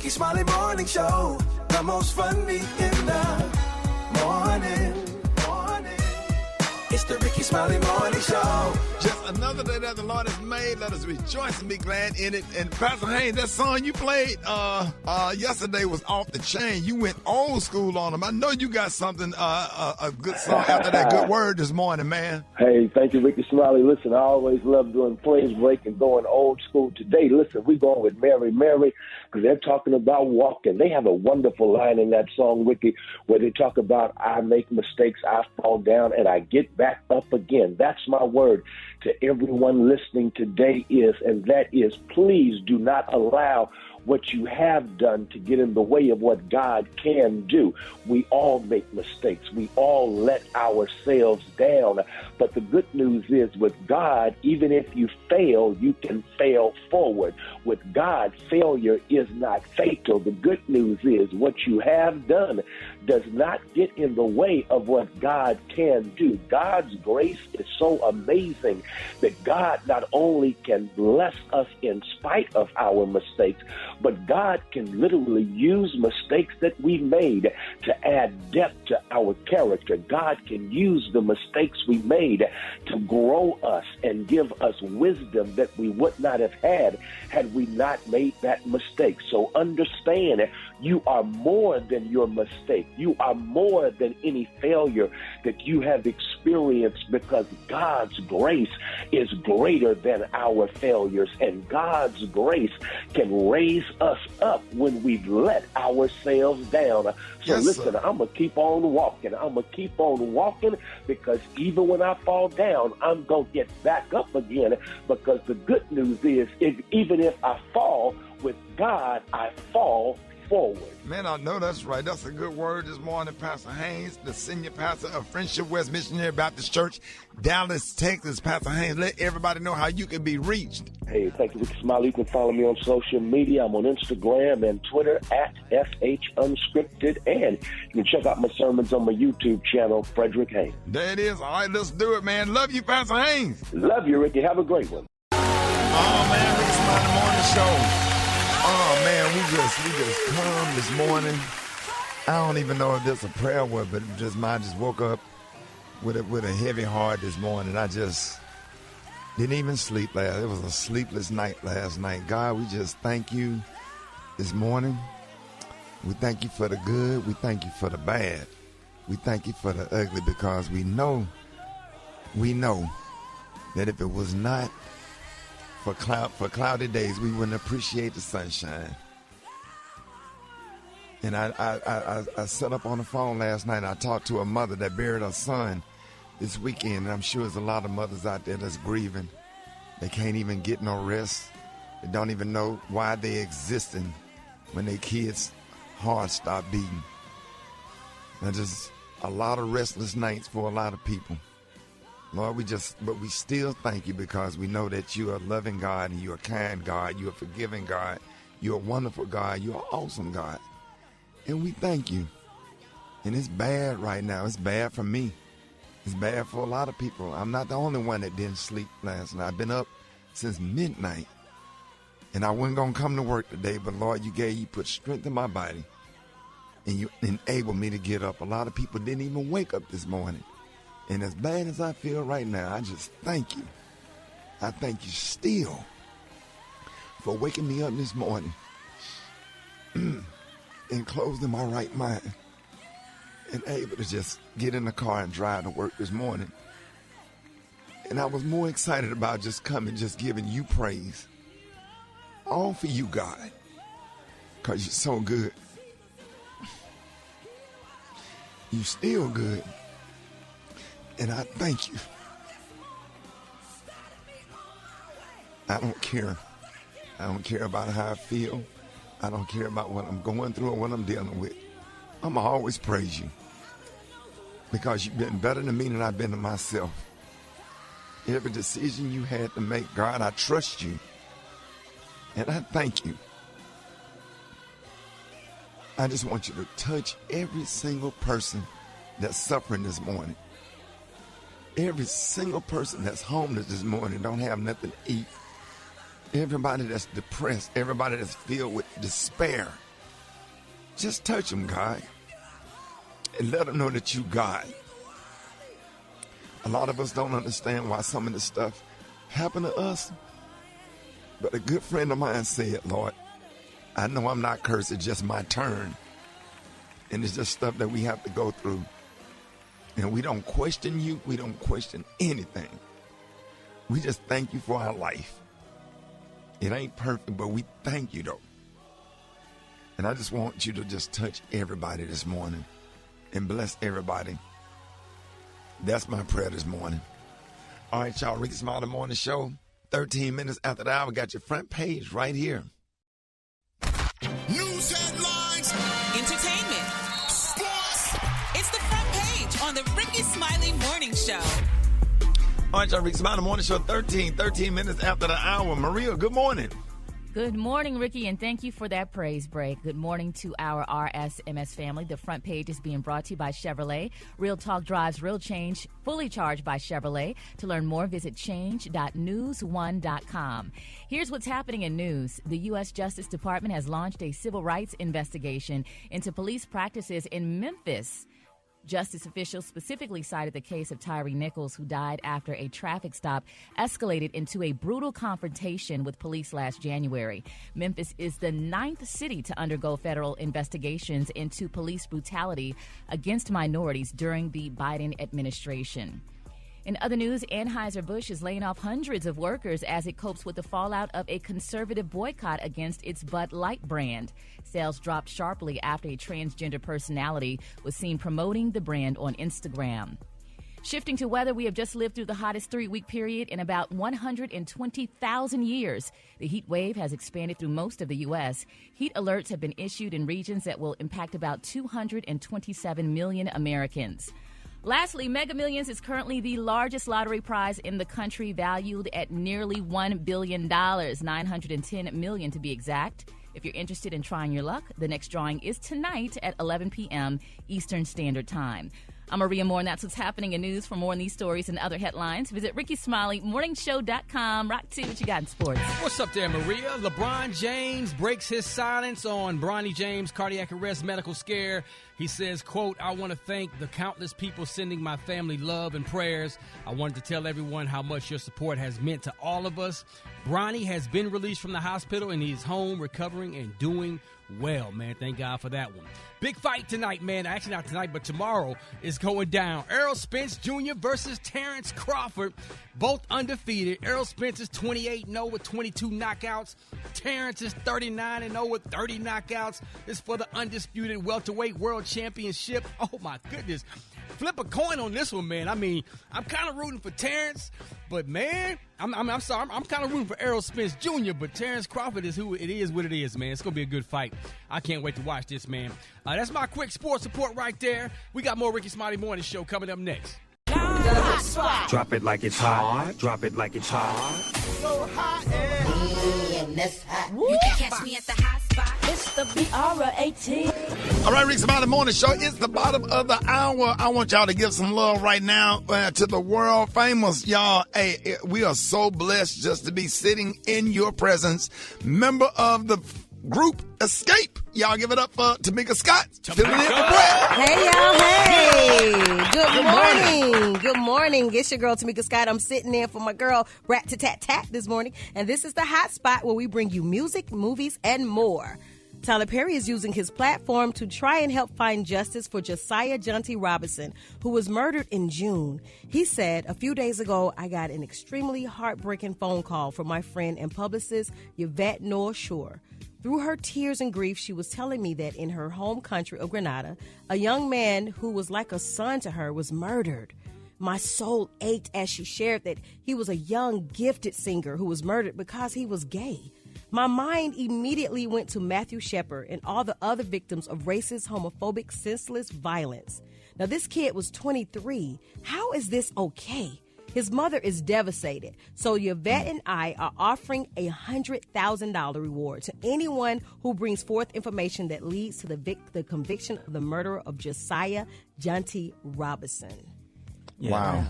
Rickey Smiley Morning Show, the most funny in the morning. It's the Rickey Smiley Morning Show. Just another day that the Lord has made. Let us rejoice and be glad in it. And Pastor Haynes, that song you played yesterday was off the chain. You went old school on them. I know you got something, a good song after that good word this morning, man. Hey, thank you, Rickey Smiley. Listen, I always love doing praise break and going old school. Today, listen, we're going with Mary, because they're talking about walking. They have a wonderful line in that song, Rickey, where they talk about, I make mistakes, I fall down, and I get back up again. That's my word to everyone listening today and that is, please do not allow what you have done to get in the way of what God can do. We all make mistakes. We all let ourselves down. But the good news is with God, even if you fail, you can fail forward. With God, failure is not fatal. The good news is what you have done does not get in the way of what God can do. God's grace is so amazing that God not only can bless us in spite of our mistakes, but God can literally use mistakes that we made to add depth to our character. God can use the mistakes we made to grow us and give us wisdom that we would not have had we not made that mistake. So understand, you are more than your mistake. You are more than any failure that you have experienced, because God's grace is greater than our failures, and God's grace can raise us up when we've let ourselves down. So yes, listen, I'm going to keep on walking. I'm going to keep on walking, because even when I fall down, I'm going to get back up again, because the good news is, even if I fall, with God, I fall forward. Man, I know that's right. That's a good word this morning. Pastor Haynes, the senior pastor of Friendship West Missionary Baptist Church, Dallas, Texas. Pastor Haynes, let everybody know how you can be reached. Hey, thank you, Rickey Smiley. You can follow me on social media. I'm on Instagram and Twitter at FHUnscripted. And you can check out my sermons on my YouTube channel, Frederick Haynes. There it is. All right, let's do it, man. Love you, Pastor Haynes. Love you, Rickey. Have a great one. Oh, man, Rickey Smiley Morning Show. Oh, man, we just come this morning. I don't even know if there's a prayer word, but I just woke up with a heavy heart this morning. I just didn't even sleep last. It was a sleepless night last night. God, we just thank you this morning. We thank you for the good. We thank you for the bad. We thank you for the ugly, because we know that if it was not for cloudy days, we wouldn't appreciate the sunshine. And I sat up on the phone last night and I talked to a mother that buried her son this weekend. And I'm sure there's a lot of mothers out there that's grieving. They can't even get no rest. They don't even know why they existing when their kids' hearts stop beating. And just a lot of restless nights for a lot of people. Lord, but we still thank you, because we know that you are a loving God, and you're a kind God, you're a forgiving God, you're a wonderful God, you're an awesome God. And we thank you. And it's bad right now. It's bad for me. It's bad for a lot of people. I'm not the only one that didn't sleep last night. I've been up since midnight. And I wasn't going to come to work today, but Lord, you put strength in my body, and you enabled me to get up. A lot of people didn't even wake up this morning. And as bad as I feel right now, I just thank you. I thank you still for waking me up this morning and closing my right mind and able to just get in the car and drive to work this morning. And I was more excited about just coming, just giving you praise. All for you, God, because you're so good. You're still good. And I thank you. I don't care. I don't care about how I feel. I don't care about what I'm going through or what I'm dealing with. I'm going to always praise you, because you've been better to me than I've been to myself. Every decision you had to make, God, I trust you. And I thank you. I just want you to touch every single person that's suffering this morning. Every single person that's homeless this morning, don't have nothing to eat. Everybody that's depressed, everybody that's filled with despair. Just touch them, God, and let them know that you God. A lot of us don't understand why some of this stuff happened to us. But a good friend of mine said, Lord, I know I'm not cursed, it's just my turn. And it's just stuff that we have to go through. And we don't question you. We don't question anything. We just thank you for our life. It ain't perfect, but we thank you, though. And I just want you to just touch everybody this morning and bless everybody. That's my prayer this morning. All right, y'all, Rickey Smiley Morning Show, 13 minutes after the hour. Got your front page right here. News headlines, entertainment, sports. It's the front page on the Rickey Smiley Morning Show. All right, y'all, Rickey Smiley Morning Show, 13 minutes after the hour. Maria, good morning. Good morning, Ricky, and thank you for that praise break. Good morning to our RSMS family. The front page is being brought to you by Chevrolet. Real talk drives real change, fully charged by Chevrolet. To learn more, visit change.news1.com. Here's what's happening in news. The U.S. Justice Department has launched a civil rights investigation into police practices in Memphis. Justice officials specifically cited the case of Tyree Nichols, who died after a traffic stop escalated into a brutal confrontation with police last January. Memphis is the 9th city to undergo federal investigations into police brutality against minorities during the Biden administration. In other news, Anheuser-Busch is laying off hundreds of workers as it copes with the fallout of a conservative boycott against its Bud Light brand. Sales dropped sharply after a transgender personality was seen promoting the brand on Instagram. Shifting to weather, we have just lived through the hottest 3-week period in about 120,000 years. The heat wave has expanded through most of the U.S. Heat alerts have been issued in regions that will impact about 227 million Americans. Lastly, Mega Millions is currently the largest lottery prize in the country, valued at nearly $1 billion, $910 million to be exact. If you're interested in trying your luck, the next drawing is tonight at 11 p.m. Eastern Standard Time. I'm Maria Moore, and that's what's happening in news. For more on these stories and other headlines, visit RickeySmileyMorningShow.com. Rock to what you got in sports. What's up there, Maria? LeBron James breaks his silence on Bronny James' cardiac arrest medical scare. He says, quote, I want to thank the countless people sending my family love and prayers. I wanted to tell everyone how much your support has meant to all of us. Bronny has been released from the hospital, and he's home recovering and doing well, man. Thank God for that one. Big fight tonight, man. Actually, not tonight, but tomorrow is going down. Errol Spence Jr. versus Terrence Crawford, both undefeated. Errol Spence is 28-0 with 22 knockouts. Terrence is 39-0 with 30 knockouts. This is for the undisputed welterweight world championship. Oh, my goodness. Flip a coin on this one, man. I mean, I'm kind of rooting for Terrence, but, man, I'm sorry. I'm kind of rooting for Errol Spence Jr., but Terrence Crawford is who it is, what it is, man. It's going to be a good fight. I can't wait to watch this, man. That's my quick sports report right there. We got more Rickey Smiley Morning Show coming up next. Drop it like it's hot. Drop it like it's hot. so hot and You can catch me at the hot spot. It's the BR18. All right, Rickey Smiley Morning Show. It's the bottom of the hour. I want y'all to give some love right now to the world famous, y'all. Hey, we are so blessed just to be sitting in your presence. Member of the group Escape. Y'all give it up for Tamika Scott. Filling in for Brett. Hey, y'all. Hey. Good morning. Good morning. It's your girl, Tamika Scott. I'm sitting in for my girl, Rat-ta-tat-tat this morning. And this is the hot spot where we bring you music, movies, and more. Tyler Perry is using his platform to try and help find justice for Josiah Junty Robinson, who was murdered in June. He said, a few days ago, I got an extremely heartbreaking phone call from my friend and publicist, Yvette Noah Shore. Through her tears and grief, she was telling me that in her home country of Grenada, a young man who was like a son to her was murdered. My soul ached as she shared that he was a young, gifted singer who was murdered because he was gay. My mind immediately went to Matthew Shepard and all the other victims of racist, homophobic, senseless violence. Now, this kid was 23. How is this okay? His mother is devastated. So Yvette and I are offering a $100,000 reward to anyone who brings forth information that leads to the conviction of the murderer of Josiah Junty Robinson. Yeah. Wow.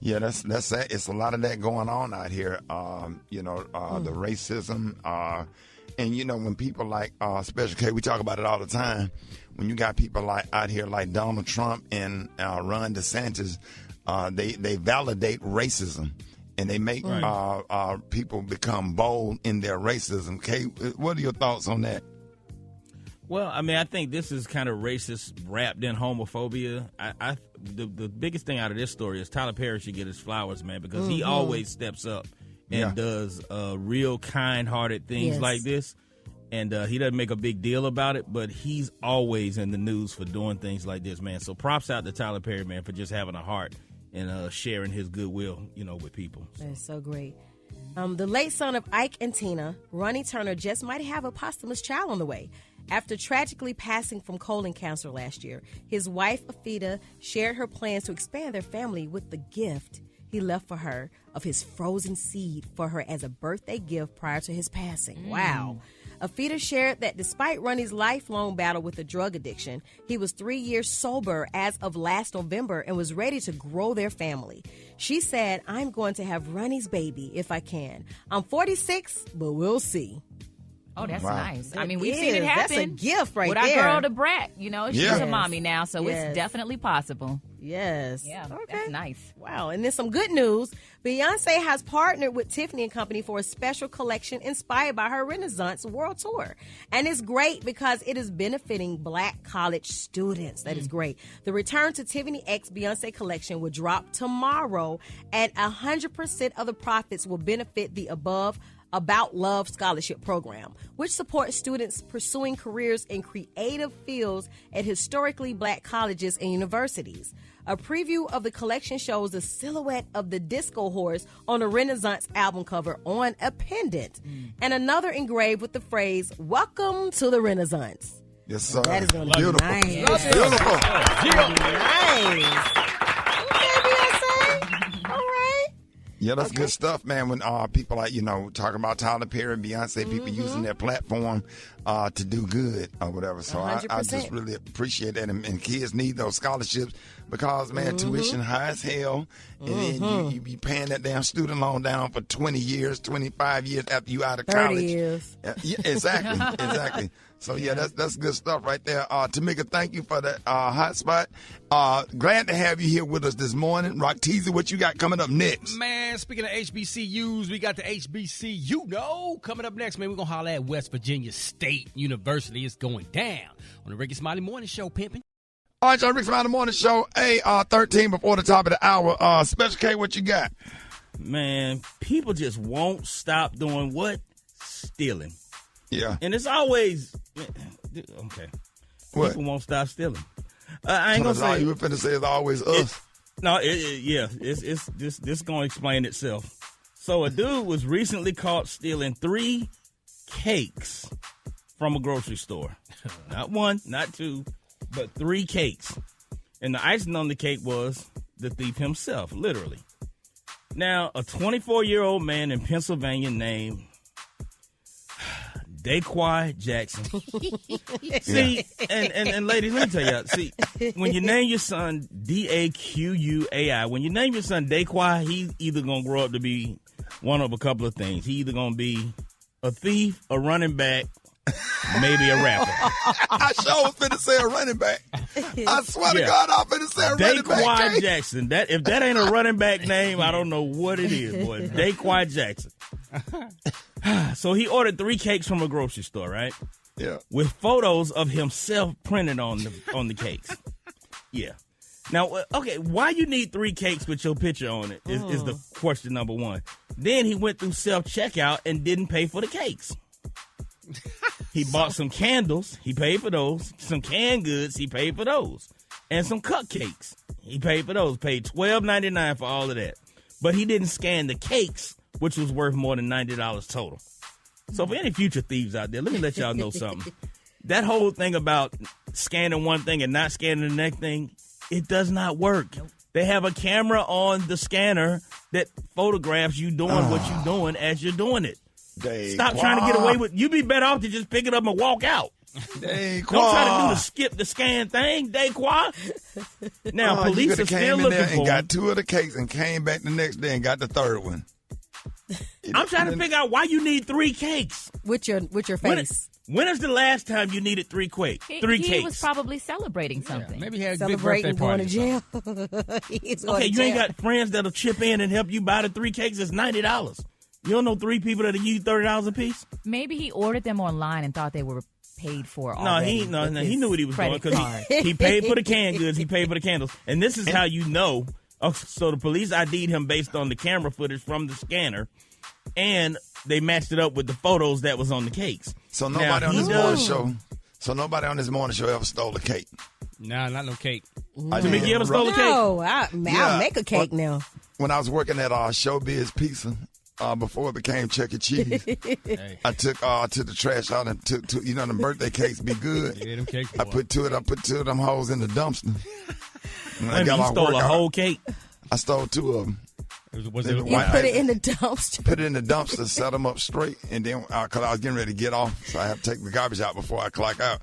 Yeah, that's it's a lot of that going on out here. The racism, And you know, when people like Special K, we talk about it all the time. When you got people like out here like Donald Trump and Ron DeSantis, they validate racism. And they make people become bold in their racism. Kay, what are your thoughts on that? Well, I mean, I think this is kind of racist wrapped in homophobia. The biggest thing out of this story is Tyler Perry should get his flowers, man, because he always steps up and does real kind-hearted things like this. And he doesn't make a big deal about it, but he's always in the news for doing things like this, man. So props out to Tyler Perry, man, for just having a heart and sharing his goodwill, with people. That's so great. The late son of Ike and Tina, Ronnie Turner, just might have a posthumous child on the way. After tragically passing from colon cancer last year, his wife, Afida, shared her plans to expand their family with the gift he left for her of his frozen seed for her as a birthday gift prior to his passing. Wow. Afida shared that despite Ronnie's lifelong battle with a drug addiction, he was 3 years sober as of last November and was ready to grow their family. She said, "I'm going to have Ronnie's baby if I can. I'm 46, but we'll see." Oh, that's nice. I mean, It we've seen it is. happen. That's a gift right with there. our girl, the Brat. She's a mommy now, so it's definitely possible. Yes. Yeah, okay. that's nice. Wow. And then some good news. Beyonce has partnered with Tiffany & Company for a special collection inspired by her Renaissance World Tour. And it's great because it is benefiting Black college students. That is great. The Return to Tiffany X Beyonce collection will drop tomorrow, and 100% of the profits will benefit the About Love Scholarship Program, which supports students pursuing careers in creative fields at historically Black colleges and universities. A preview of the collection shows the silhouette of the disco horse on a Renaissance album cover on a pendant, and another engraved with the phrase, "Welcome to the Renaissance." Yes, sir. That is going to be Beautiful. nice. Beautiful. Nice. Okay, Beyonce. All right. Yeah, that's good stuff, man. When people like, talking about Tyler Perry and Beyonce, people using their platform to do good or whatever. So I just really appreciate that. And kids need those scholarships because, man, tuition high as hell. And then you be paying that damn student loan down for 20 years, 25 years after you out of 30 college. years. Yeah, exactly. So, that's good stuff right there. Tamika, thank you for that hot spot. Glad to have you here with us this morning. Rock Teaser, what you got coming up next? Man, speaking of HBCUs, we got the HBCU coming up next. Man, we're going to holler at West Virginia State University. It's going down on the Rickey Smiley Morning Show, pimping. All right, y'all, Rickey Smiley Morning Show. 13 before the top of the hour. Special K, what you got? Man, people just won't stop doing what? Stealing. Yeah. And it's always, okay. What? People won't stop stealing. I ain't going to say. You were finna say it's always us. This going to explain itself. So a dude was recently caught stealing 3 cakes from a grocery store. Not 1, not 2, but 3 cakes. And the icing on the cake was the thief himself, literally. Now, a 24-year-old man in Pennsylvania named Daquai Jackson. See, and ladies, let me tell y'all, see, when you name your son Daquai, when you name your son Daquai, he's either going to grow up to be one of a couple of things. He's either going to be a thief, a running back, maybe a rapper. I sure was finna say a running back. I swear to God, I'm finna say a running back. Daquai Jackson. If that ain't a running back name, I don't know what it is, boy. Daquai Jackson. So he ordered 3 cakes from a grocery store, right? Yeah. With photos of himself printed on the cakes. Yeah. Now, okay, why you need 3 cakes with your picture on it is the question number 1. Then he went through self-checkout and didn't pay for the cakes. He bought some candles. He paid for those. Some canned goods. He paid for those. And some cupcakes. He paid for those. Paid $12.99 for all of that. But he didn't scan the cakes, which was worth more than $90 total. So for any future thieves out there, let me let y'all know something. That whole thing about scanning one thing and not scanning the next thing, it does not work. Nope. They have a camera on the scanner that photographs you doing what you're doing as you're doing it. Stop trying to get away with. You be better off to just pick it up and walk out. Don't try to skip the scan thing, Daquai. Now police are still looking for and got 2 of the cakes and came back the next day and got the 3rd one. I'm trying to figure out why you need 3 cakes. With your face. When is the last time you needed 3 cakes? He was probably celebrating something. Yeah, maybe he had a big birthday Celebrating going party. to jail. Okay, you ain't got friends that'll chip in and help you buy the 3 cakes. It's $90. You don't know 3 people that'll give you $30 a piece? Maybe he ordered them online and thought they were paid for No, already. he knew what he was doing because card. he paid for the canned goods, he paid for the candles. And this is how you know. Oh, so the police ID'd him based on the camera footage from the scanner, and they matched it up with the photos that was on the cakes. So nobody on this morning show. So nobody on this morning show ever stole a cake. Nah, not no cake. Jimmy, you ever stole a cake? No, I'll make a cake now. When I was working at Showbiz Pizza, before it became Chuck E. Cheese, I took the trash out and took two, them birthday cakes be good. Yeah, them cakes. I put two of them hoes in the dumpster. Wait, you stole a whole cake? I stole 2 of them. You put it in the dumpster. Put it in the dumpster, set them up straight, and then because I was getting ready to get off, so I had to take the garbage out before I clock out.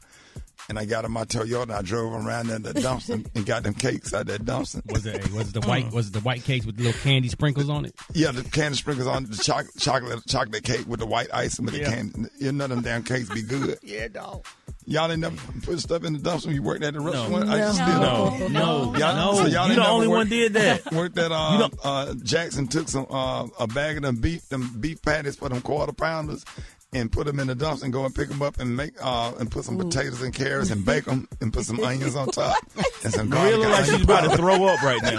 And I got in my Toyota and I drove around in the dumpster and got them cakes out that dumpster. Was it the white cakes with the little candy sprinkles on it? Yeah, the candy sprinkles on it, the chocolate cake with the white icing with the candy. None of them damn cakes be good. Yeah, dog. Y'all ain't never put stuff in the dumpster when you worked at the restaurant? No. So y'all you the only one did that. Worked at Jackson took some a bag of them beef patties for them quarter pounders and put them in the dumpster and go and pick them up and make and put some potatoes and carrots and bake them and put some onions on top and some garlic. Really like she's about to throw up right now.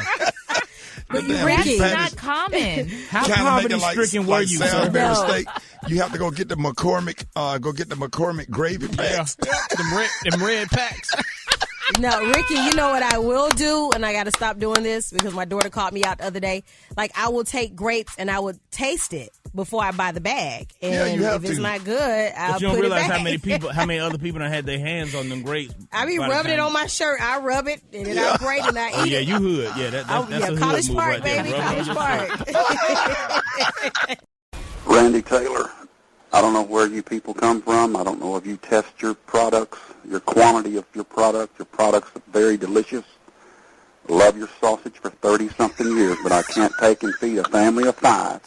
But Ricky, that's not common. How poverty-stricken were you, sir? Steak. You have to go get the McCormick gravy packs. Them red packs. No, Ricky, you know what I will do, and I got to stop doing this because my daughter caught me out the other day. Like, I will take grapes and I would taste it before I buy the bag. And if it's not good, I'll put it back. But you don't realize how many other people had their hands on them grapes. I be rubbing it on my shirt. I rub it, and then I grate and I eat it. Oh, yeah, you hood. Yeah, that's a hood College move Park, right there. baby. College Park. Randy Taylor, I don't know where you people come from. I don't know if you test your products, your quantity of your product. Your products are very delicious. Love your sausage for 30-something years, but I can't take and feed a family of 5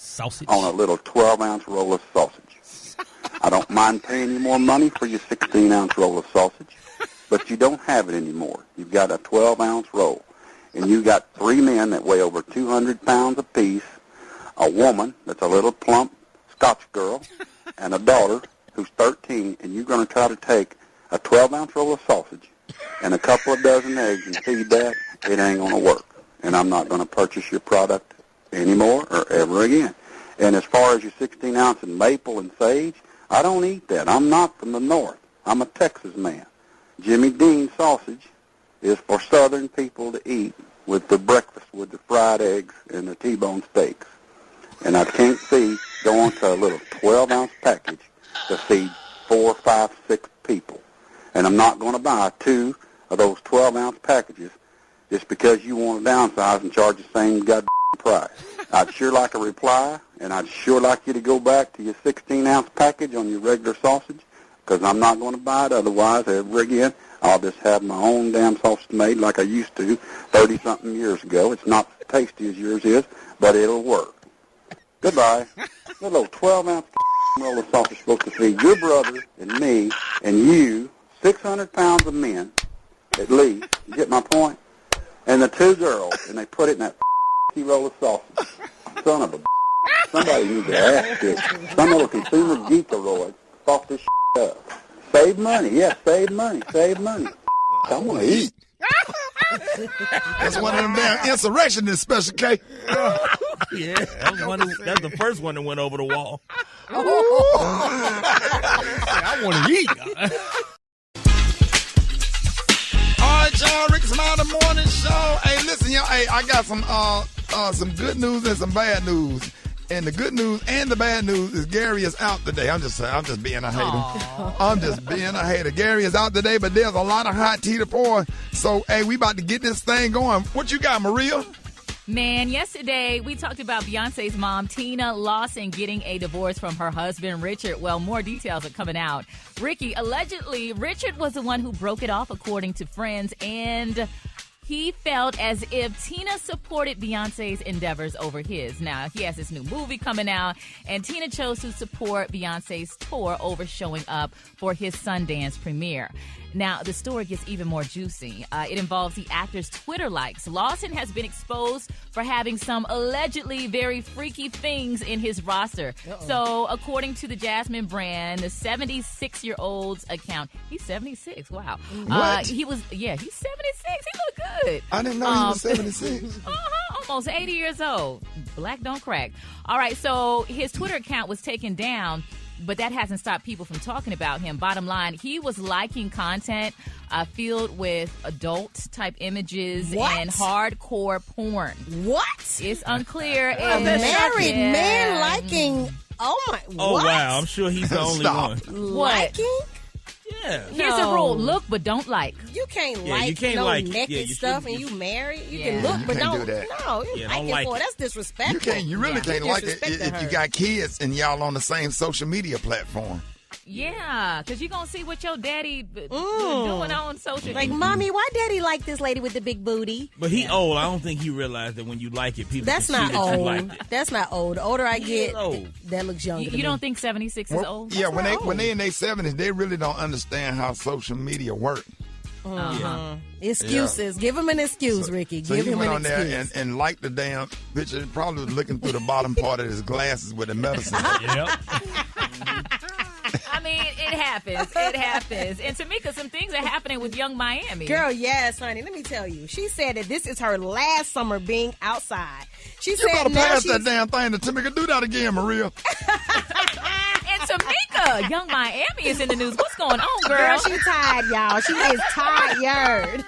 on a little 12-ounce roll of sausage. I don't mind paying you more money for your 16-ounce roll of sausage, but you don't have it anymore. You've got a 12-ounce roll, and you got 3 men that weigh over 200 pounds apiece, a woman that's a little plump Scotch girl, and a daughter who's 13, and you're going to try to take a 12-ounce roll of sausage and a couple of dozen eggs and feed that. It ain't going to work, and I'm not going to purchase your product anymore or ever again. And as far as your 16-ounce and maple and sage, I don't eat that. I'm not from the north. I'm a Texas man. Jimmy Dean sausage is for southern people to eat with the breakfast, with the fried eggs and the T-bone steaks. And I can't see going to a little 12-ounce package to feed 4, 5, 6 people. And I'm not going to buy 2 of those 12-ounce packages just because you want to downsize and charge the same goddamn price. I'd sure like a reply, and I'd sure like you to go back to your 16-ounce package on your regular sausage, because I'm not going to buy it otherwise ever again. I'll just have my own damn sausage made like I used to 30-something years ago. It's not as tasty as yours is, but it'll work. Goodbye. A little 12-ounce roll of sausage supposed to feed your brother and me and you 600 pounds of men, at least. You get my point? And the 2 girls, and they put it in that roll of sausage. Son of a somebody needs to ask this. Some little consumer geekaroid thought this up. Save money. Yeah, save money. Save money. I want to eat. That's one of them damn insurrectionists, Special K. Yeah, that's the first one that went over the wall. I want to eat. All right, y'all, Rickey Smiley Morning Show. Hey, listen, y'all. Hey, I got some good news and some bad news. And the good news and the bad news is Gary is out today. I'm just being a hater. I'm just being a hater. Gary is out today, but there's a lot of hot tea to pour. So, hey, we about to get this thing going. What you got, Maria? Man, yesterday we talked about Beyonce's mom, Tina Lawson, getting a divorce from her husband, Richard. Well, more details are coming out. Ricky, allegedly, Richard was the one who broke it off, according to friends, and he felt as if Tina supported Beyonce's endeavors over his. Now, he has this new movie coming out, and Tina chose to support Beyonce's tour over showing up for his Sundance premiere. Now, the story gets even more juicy. It involves the actor's Twitter likes. Lawson has been exposed for having some allegedly very freaky things in his roster. Uh-oh. So, according to the Jasmine brand, the 76-year-old's account, he's 76, wow. What? He's 76, he looked good. I didn't know he was 76. Almost 80 years old. Black don't crack. All right, so his Twitter account was taken down, but that hasn't stopped people from talking about him. Bottom line, he was liking content filled with adult-type images and hardcore porn. What? It's unclear. A married man liking... Oh, my... Oh, what? wow. I'm sure he's the only one. Liking? Yeah. Here's the rule. Look, but don't like. You can't you can't no like naked stuff and you married. You can Yeah, look, you but can't don't. do that. No, you don't like it for it. it. That's disrespectful. You really can't like it if you got kids and y'all on the same social media platform. Yeah, because you're going to see what your daddy doing on social Like, Mommy, why Daddy like this lady with the big booty? But he old. I don't think he realized that when you like it, people That's can not see that you old. liked it. That's not old. The older I get, old. that looks younger to me. You don't think 76 is old? Yeah, when not they in their 70s, they really don't understand how social media work. Excuses. Give him an excuse, Ricky. So Give he him went an on there excuse. and liked the damn picture. Probably was looking through the bottom part of his glasses with the medicine. Yep. I mean, it happens. It happens. And Tamika, some things are happening with Young Miami. Girl, yes, honey. Let me tell you. She said that this is her last summer being outside. She You said better now pass she's... that damn thing to Tamika. Do that again, Maria. And Tamika, Young Miami is in the news. What's going on, girl? Girl, she tired, y'all. She is tired.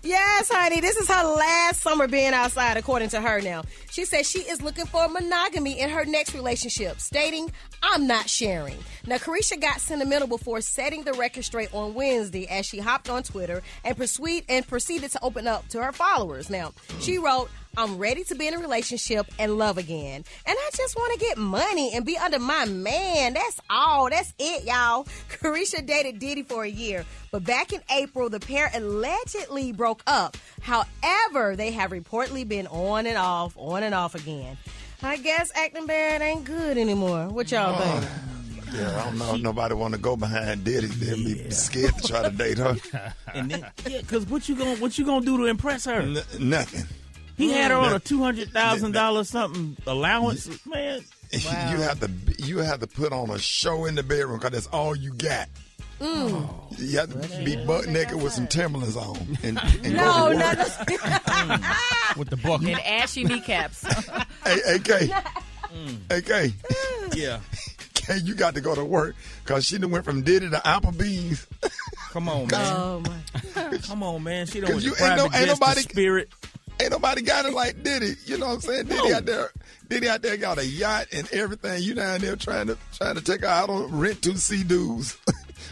Yes, honey. This is her last summer being outside, according to her now. She says she is looking for monogamy in her next relationship, stating, I'm not sharing. Now, Carisha got sentimental before setting the record straight on Wednesday as she hopped on Twitter and proceeded to open up to her followers. Now, she wrote, I'm ready to be in a relationship and love again. And I just want to get money and be under my man. That's all. That's it, y'all. Carisha dated Diddy for a year. But back in April, the pair allegedly broke up. However, they have reportedly been on and off again. I guess acting bad ain't good anymore. What y'all think? Yeah, I don't know if nobody want to go behind Diddy. They'll be scared to try to date her. And then, because what you gonna do to impress her? Nothing. He had her on a $200,000 something allowance, man. Wow. You have to put on a show in the bedroom because that's all you got. You have to be butt naked with some Timberlands on and go to work. With the book and ashy kneecaps. Hey, AK. Yeah. You got to go to work because she done went from Diddy to Applebee's. Come on, man. Oh, my. Come on, man. She done went to ain't private nobody Spirit. Ain't nobody got it like Diddy. You know what I'm saying? Diddy out there got a yacht and everything. You down there trying to take her out on rent to see dudes.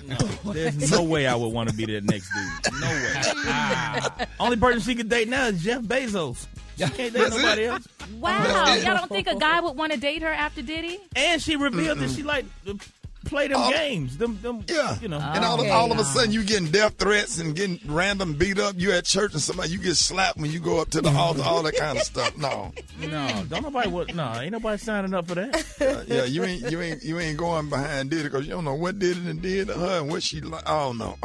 No, there's no way I would want to be that next dude. No way. Only person she could date now is Jeff Bezos. She can't date nobody else. Wow. Y'all don't think a guy would want to date her after Diddy? And she revealed that she like to play them games. Yeah. You know. And all of a sudden you getting death threats and getting random beat up. You at church and somebody you get slapped when you go up to the altar, all that kind of stuff. No, ain't nobody signing up for that. Yeah, you ain't going behind Diddy because you don't know what Diddy did to her and what she like. Oh no.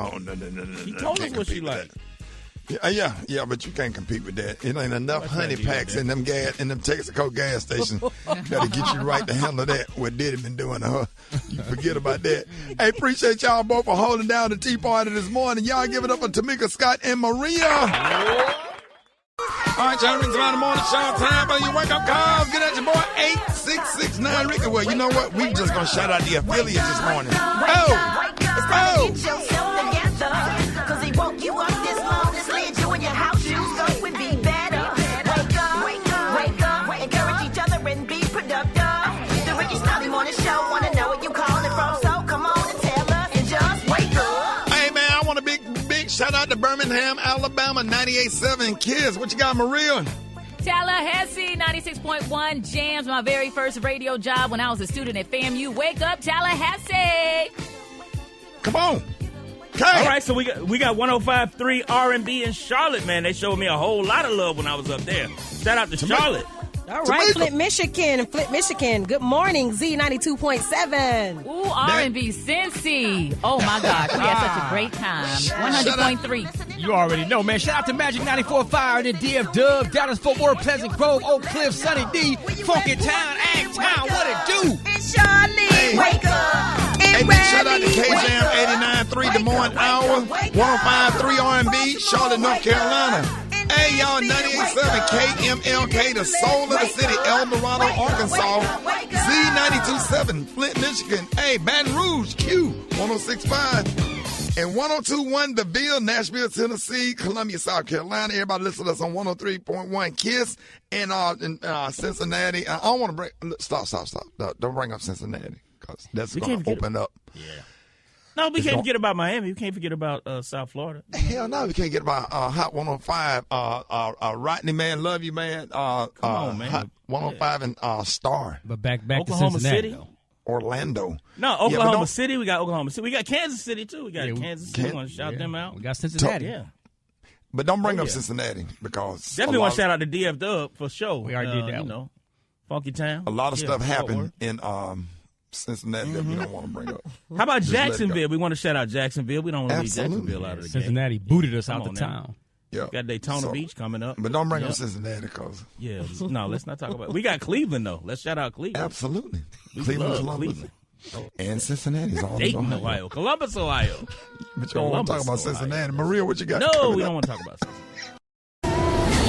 He told us what she liked. Yeah, but you can't compete with that. It ain't enough honey packs in them Texaco gas stations that'll get you right to handle that. What Diddy been doing to her? You forget about that. Hey, appreciate y'all both for holding down the tea party this morning. Y'all give it up for Tamika, Scott, and Maria. All right, y'all, it's around the morning show time for your wake up calls. Get at your boy 8669 Ricky. Well, you know what? We just gonna shout out the affiliates this morning. Cause he woke you up this morning, slid you in your house shoes, so would be better. Wake up, encourage each other and be productive. The Rickey Smiley Morning Show, wanna know where you calling from, so come on and tell us and just wake up. Hey man, I want a big shout out to Birmingham, Alabama, 98.7 Kids. What you got, Maria? Tallahassee, 96.1 Jams, my very first radio job when I was a student at FAMU. Wake up, Tallahassee. Come on. Okay. All right, so we got 105.3 R&B in Charlotte, man. They showed me a whole lot of love when I was up there. Shout out to Charlotte. All right, Flint, Michigan. Good morning, Z92.7. Ooh, R&B Cincy. Oh, my gosh. We had such a great time. 100.3. You already know, man. Shout out to Magic 94.5, the DF Dub, Dallas, Fort Worth, Pleasant Grove, Oak Cliff, Sunny D, Funky Town, Ag Town. What it do? It's Charlie. Wake up. Hey, big shout out to KJM 89.3 Des Moines Hour, 105.3 R&B, Charlotte, North Carolina. Hey, y'all, 98.7 KMLK, the soul of the city, El Dorado, Arkansas. Z92.7, Flint, Michigan. Hey, Baton Rouge, Q, 106.5. And 102.1, The Ville, Nashville, Tennessee, Columbia, South Carolina. Everybody listen to us on 103.1 KISS and Cincinnati. I don't want to bring, stop. No, don't bring up Cincinnati because that's going to open up. Yeah. No, we can't forget about Miami. We can't forget about South Florida. Hell no, we can't get about Hot 105. Rodney, man, love you, man. Come on, man. Hot 105 and Star. But back Oklahoma to Cincinnati, City. Though. Orlando. No, Oklahoma City. We got Oklahoma City. We got Kansas City, too. We got Kansas City. We want to shout them out. We got Cincinnati. Yeah. But don't bring up Cincinnati because definitely want to shout out to DF Dub for sure. We already did that. You know, Funky Town. A lot of stuff happened in Cincinnati that we don't want to bring up. How about Jacksonville? We want to shout out Jacksonville. We don't want to leave Jacksonville out of the game. Cincinnati booted us out the town. Yeah. Got Daytona Beach coming up. But don't bring up Cincinnati because. Yeah. No, let's not talk about it. We got Cleveland, though. Let's shout out Cleveland. Absolutely. Cleveland. And Cincinnati's all Dayton, Ohio. Columbus, Ohio. But you don't want to talk about Cincinnati. Maria, what you got? No, we don't want to talk about Cincinnati.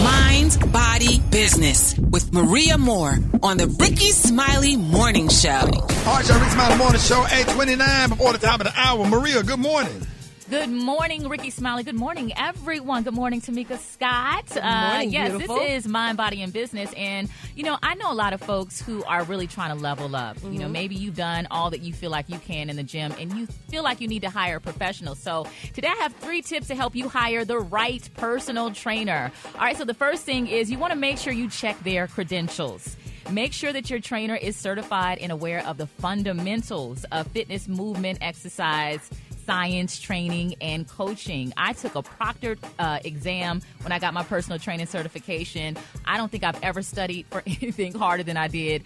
Mind, Body, Business with Maria Moore on the Rickey Smiley Morning Show. All right, y'all, Rickey Smiley Morning Show, 8:29 before the top of the hour. Maria, good morning. Good morning, Rickey Smiley. Good morning, everyone. Good morning, Tamika Scott. Good morning, yes, beautiful. This is Mind, Body, and Business. And, you know, I know a lot of folks who are really trying to level up. You know, maybe you've done all that you feel like you can in the gym and you feel like you need to hire a professional. So today I have 3 tips to help you hire the right personal trainer. All right, so the first thing is you want to make sure you check their credentials. Make sure that your trainer is certified and aware of the fundamentals of fitness, movement, exercise, science, training, and coaching. I took a proctored exam when I got my personal training certification. I don't think I've ever studied for anything harder than I did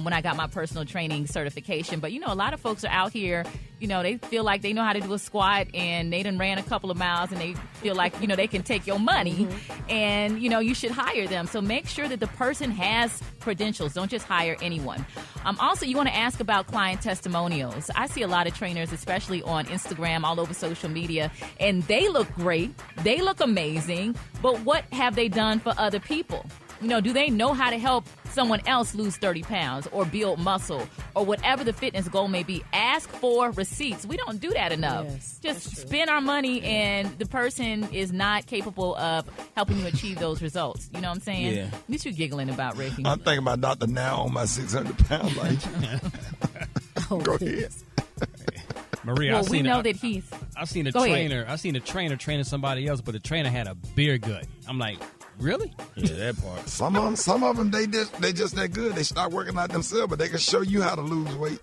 when I got my personal training certification. But, you know, a lot of folks are out here, you know, they feel like they know how to do a squat and they done ran a couple of miles and they feel like, you know, they can take your money and, you know, you should hire them. So make sure that the person has credentials. Don't just hire anyone. Also, you want to ask about client testimonials. I see a lot of trainers, especially on Instagram, all over social media, and they look great. They look amazing. But what have they done for other people? You know, do they know how to help someone else lose 30 pounds or build muscle or whatever the fitness goal may be? Ask for receipts. We don't do that enough. Yes, just spend our money and the person is not capable of helping you achieve those results. You know what I'm saying? Yeah. At least you're giggling about Ricky. I'm thinking about Dr. Now on my 600-pound life. Go ahead. Maria, well, we know that he's. I've seen a Go trainer. ahead. I've seen a trainer training somebody else, but the trainer had a beer gut. I'm like, really? Yeah, that part. Some of them, they just that good. They start working out themselves, but they can show you how to lose weight.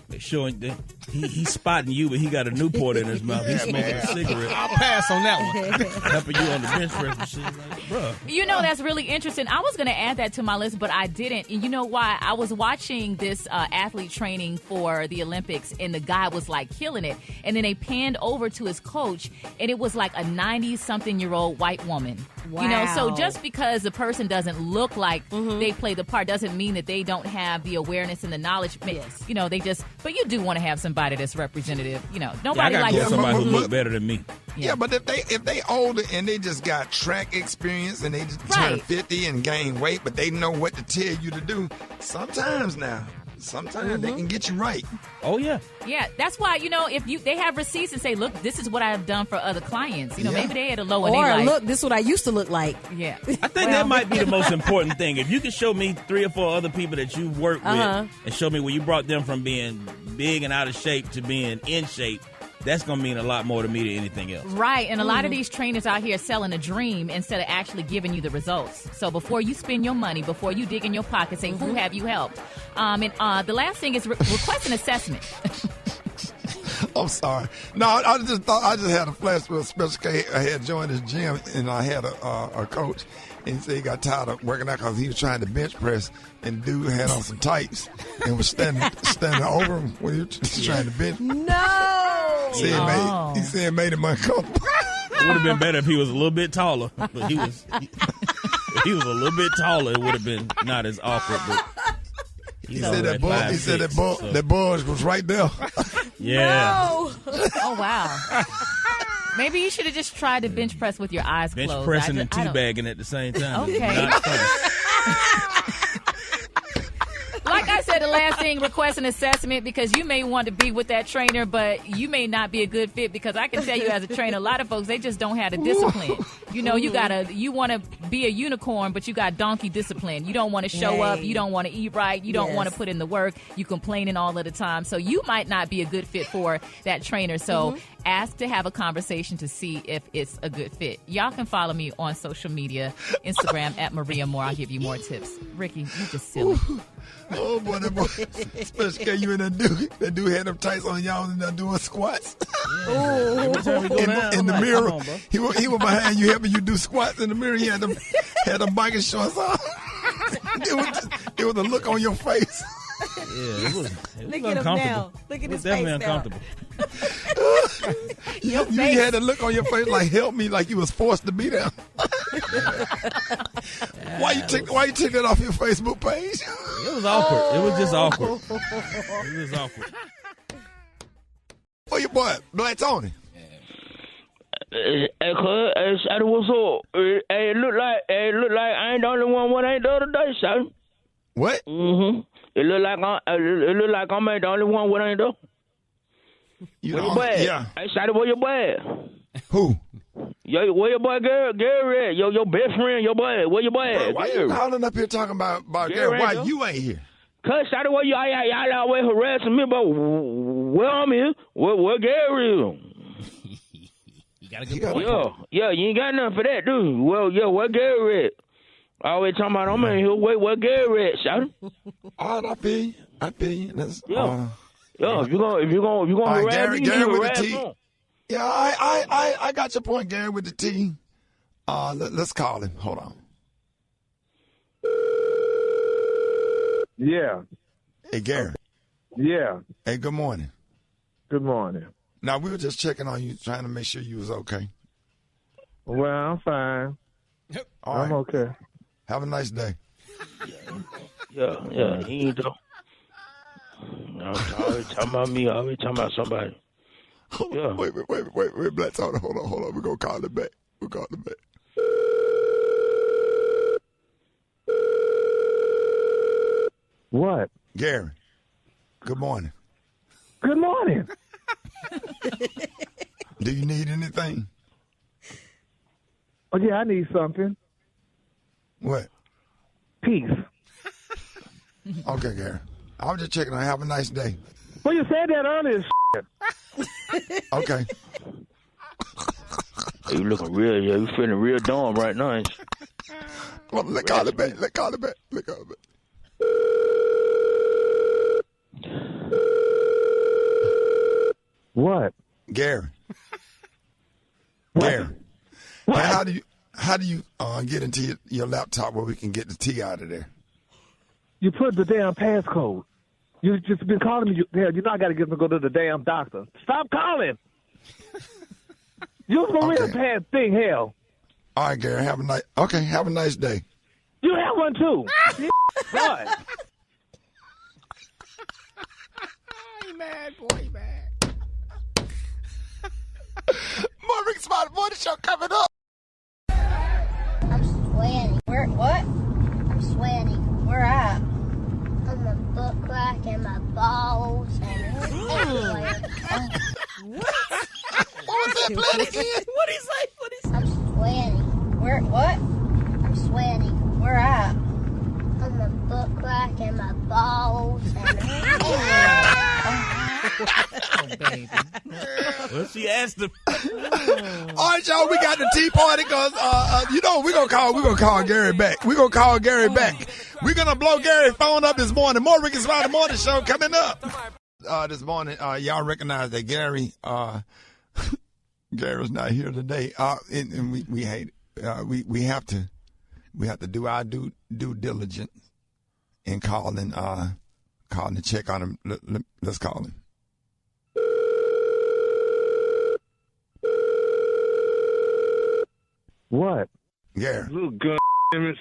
They showing that he's spotting you, but he got a Newport in his mouth. He's smoking a cigarette. I'll pass on that one. Helping you on the bench press machine, like, bro. You know, that's really interesting. I was going to add that to my list, but I didn't. And you know why? I was watching this athlete training for the Olympics, and the guy was, like, killing it. And then they panned over to his coach, and it was like a 90-something-year-old white woman. Wow. You know, so just because the person doesn't look like they play the part doesn't mean that they don't have the awareness and the knowledge. Yes. You know, they just, but you do want to have somebody that's representative. You know, nobody I likes somebody who look better than me. Yeah, but if they older and they just got track experience and they just turn 50 and gain weight, but they know what to tell you to do, sometimes they can get you right. Oh, yeah. Yeah, that's why, you know, if they have receipts and say, look, this is what I've done for other clients. You know, maybe they had a low and or they like, look, this is what I used to look like. Yeah. I think that might be the most important thing. If you could show me 3 or 4 other people that you work with and show me where you brought them from being big and out of shape to being in shape, that's going to mean a lot more to me than anything else. Right, and a lot of these trainers out here selling a dream instead of actually giving you the results. So before you spend your money, before you dig in your pocket, say, who have you helped? And the last thing is request an assessment. I'm sorry. No, I just had a flash with a special K. I had joined his gym, and I had a coach, and he said he got tired of working out because he was trying to bench press, and dude had on some tights and was standing over him when he was trying to bench. No. He said it made him uncomfortable. It would have been better if he was a little bit taller, but if he was a little bit taller, it would have been not as awkward. But he said that bulge was right there. Yeah. No. Oh, wow. Maybe you should have just tried to bench press with your eyes Bench closed. pressing and teabagging at the same time. Okay. Not funny. Like I said, the last thing, request an assessment, because you may want to be with that trainer, but you may not be a good fit, because I can tell you as a trainer, a lot of folks, they just don't have the discipline. You know, you want to be a unicorn, but you got donkey discipline. You don't want to show up. You don't want to eat right. You don't want to put in the work. You complaining all of the time. So you might not be a good fit for that trainer. So ask to have a conversation to see if it's a good fit. Y'all can follow me on social media, Instagram at Maria Moore. I'll give you more tips. Ricky, you just silly. Oh, boy, that boy. Especially you and that dude had them tights on, y'all and they're doing squats. Every time we go down, in the like, mirror, come on, bro. he was behind you helping you do squats in the mirror. He had them biking shorts on. it was a look on your face. Yeah, it was Look at him now. Look at his face definitely now. uncomfortable. You had a look on your face like help me, like you was forced to be there. Why you take that off your Facebook page? It was awkward. It was just awkward. It was awkward. Oh, your boy, Black Tony. Hey, cuz, hey, Shotty, what's up? Hey, it look like I ain't the only one. What ain't the other day, Shotty? What? It look like I'm ain't the only one. What ain't the? You where know, your boy? yeah. Hey, Shotty, where your boy? Who? Yo, where your boy Gary at? Your best friend, your boy. Where your boy at? Why you calling up here talking about Gary? Why you ain't here? Cuz, Shotty, where y'all always harassing me, but where I'm here? Where Gary is? You got a good point. Yeah, you ain't got nothing for that, do you? Well, yeah, where Gary at? Always talking about I'm in here. Where Gary at, Shotty? Oh, I feel you. That's, if you gonna harass me, Gary you with harass the T. him. Yeah, I got your point, Gary with the T. Let's call him. Hold on. Yeah. Hey, Gary. Yeah. Hey, good morning. Good morning. Now, we were just checking on you, trying to make sure you was okay. Well, I'm fine. I'm okay. Have a nice day. Yeah, he ain't though. Always talking about me, always talking about somebody. Yeah. Wait, Black Tony, hold on. We're going to call him back. What? Gary, good morning. Good morning. Do you need anything? Oh, yeah, I need something. What? Peace. Okay, Gary. I was just checking on. Have a nice day. Well, you said that earlier. Okay. You looking real, you feeling real dumb right now, ain't you? Well, let's call it back. What? Gary. Gary. What? How do you get into your laptop where we can get the T out of there? You put the damn passcode. You just been calling me. You know I got to get to go to the damn doctor. Stop calling. You're the real bad thing, hell. All right, Gary. Have a nice day. You have one too. Boy. He mad, boy, he mad. More Rickey Smiley Morning Show coming up. I'm sweating. What? I'm sweating. Where at? On my butt crack and my balls and everywhere. What was that? Play it again. What is that? I'm sweating. What? I'm sweating. Where at? On my butt crack and my balls and everywhere. Oh, baby. Well, she asked him. All right, y'all, we got the tea party because, we're going to call Gary back. We're going to call Gary back. We're going to blow Gary's phone up this morning. More Rickey Smiley Morning Show coming up. this morning. Y'all recognize that Gary, Gary's not here today, and we hate it. We have to do our due diligence in calling to check on him. Let's call him. What? Gary. Little gun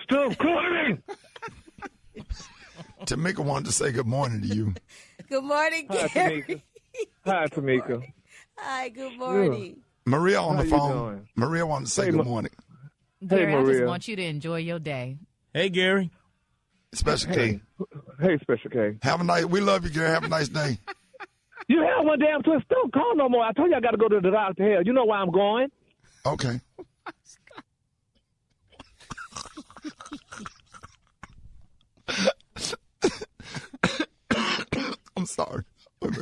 stop calling. Tamika wanted to say good morning to you. Good morning, Hi, Gary. Tamika. Hi, Tamika. Hi, good morning. Maria on the How you phone. doing? Maria wanted to say good morning. Gary, I just Maria. want you to enjoy your day. Hey, Gary. Special K. Hey, Special K. Have a nice. We love you, Gary. Have a nice day. You have one damn twist. Don't call no more. I told you I got to go to the doctor. Hell, you know why I'm going. Okay. I'm sorry.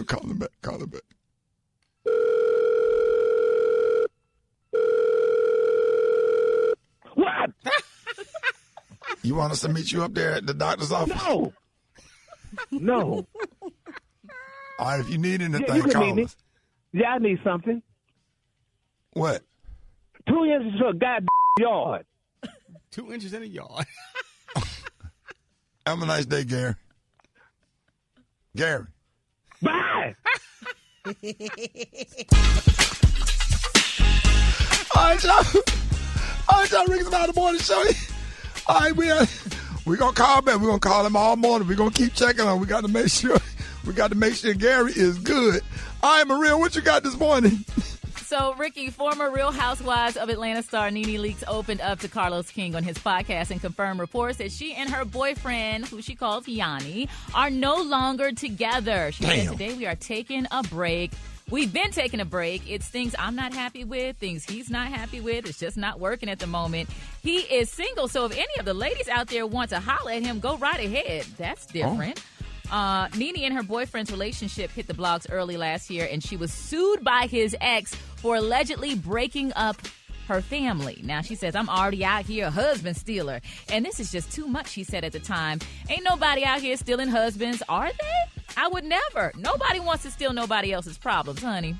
Call him back. Call him back. What? You want us to meet you up there at the doctor's office? No. No. All right, if you need anything, Yeah, you can call meet me. us. Yeah, I need something. What? 2 inches to a goddamn yard. 2 inches in a yard. Have a nice day, Gary. Gary. Bye. All right, y'all. Rickey Smiley Morning Show. All right, we're gonna call back. We're gonna call him all morning. We're gonna keep checking on. We got to make sure Gary is good. All right, Maria, what you got this morning? So, Ricky, former Real Housewives of Atlanta star Nene Leakes opened up to Carlos King on his podcast and confirmed reports that she and her boyfriend, who she calls Yanni, are no longer together. She said, today we are taking a break. We've been taking a break. It's things I'm not happy with, things he's not happy with. It's just not working at the moment. He is single, so if any of the ladies out there want to holler at him, go right ahead. That's different. Nene and her boyfriend's relationship hit the blogs early last year, and she was sued by his ex for allegedly breaking up her family. Now, she says, I'm already out here a husband stealer, and this is just too much, she said at the time. Ain't nobody out here stealing husbands, are they? I would never. Nobody wants to steal nobody else's problems, honey.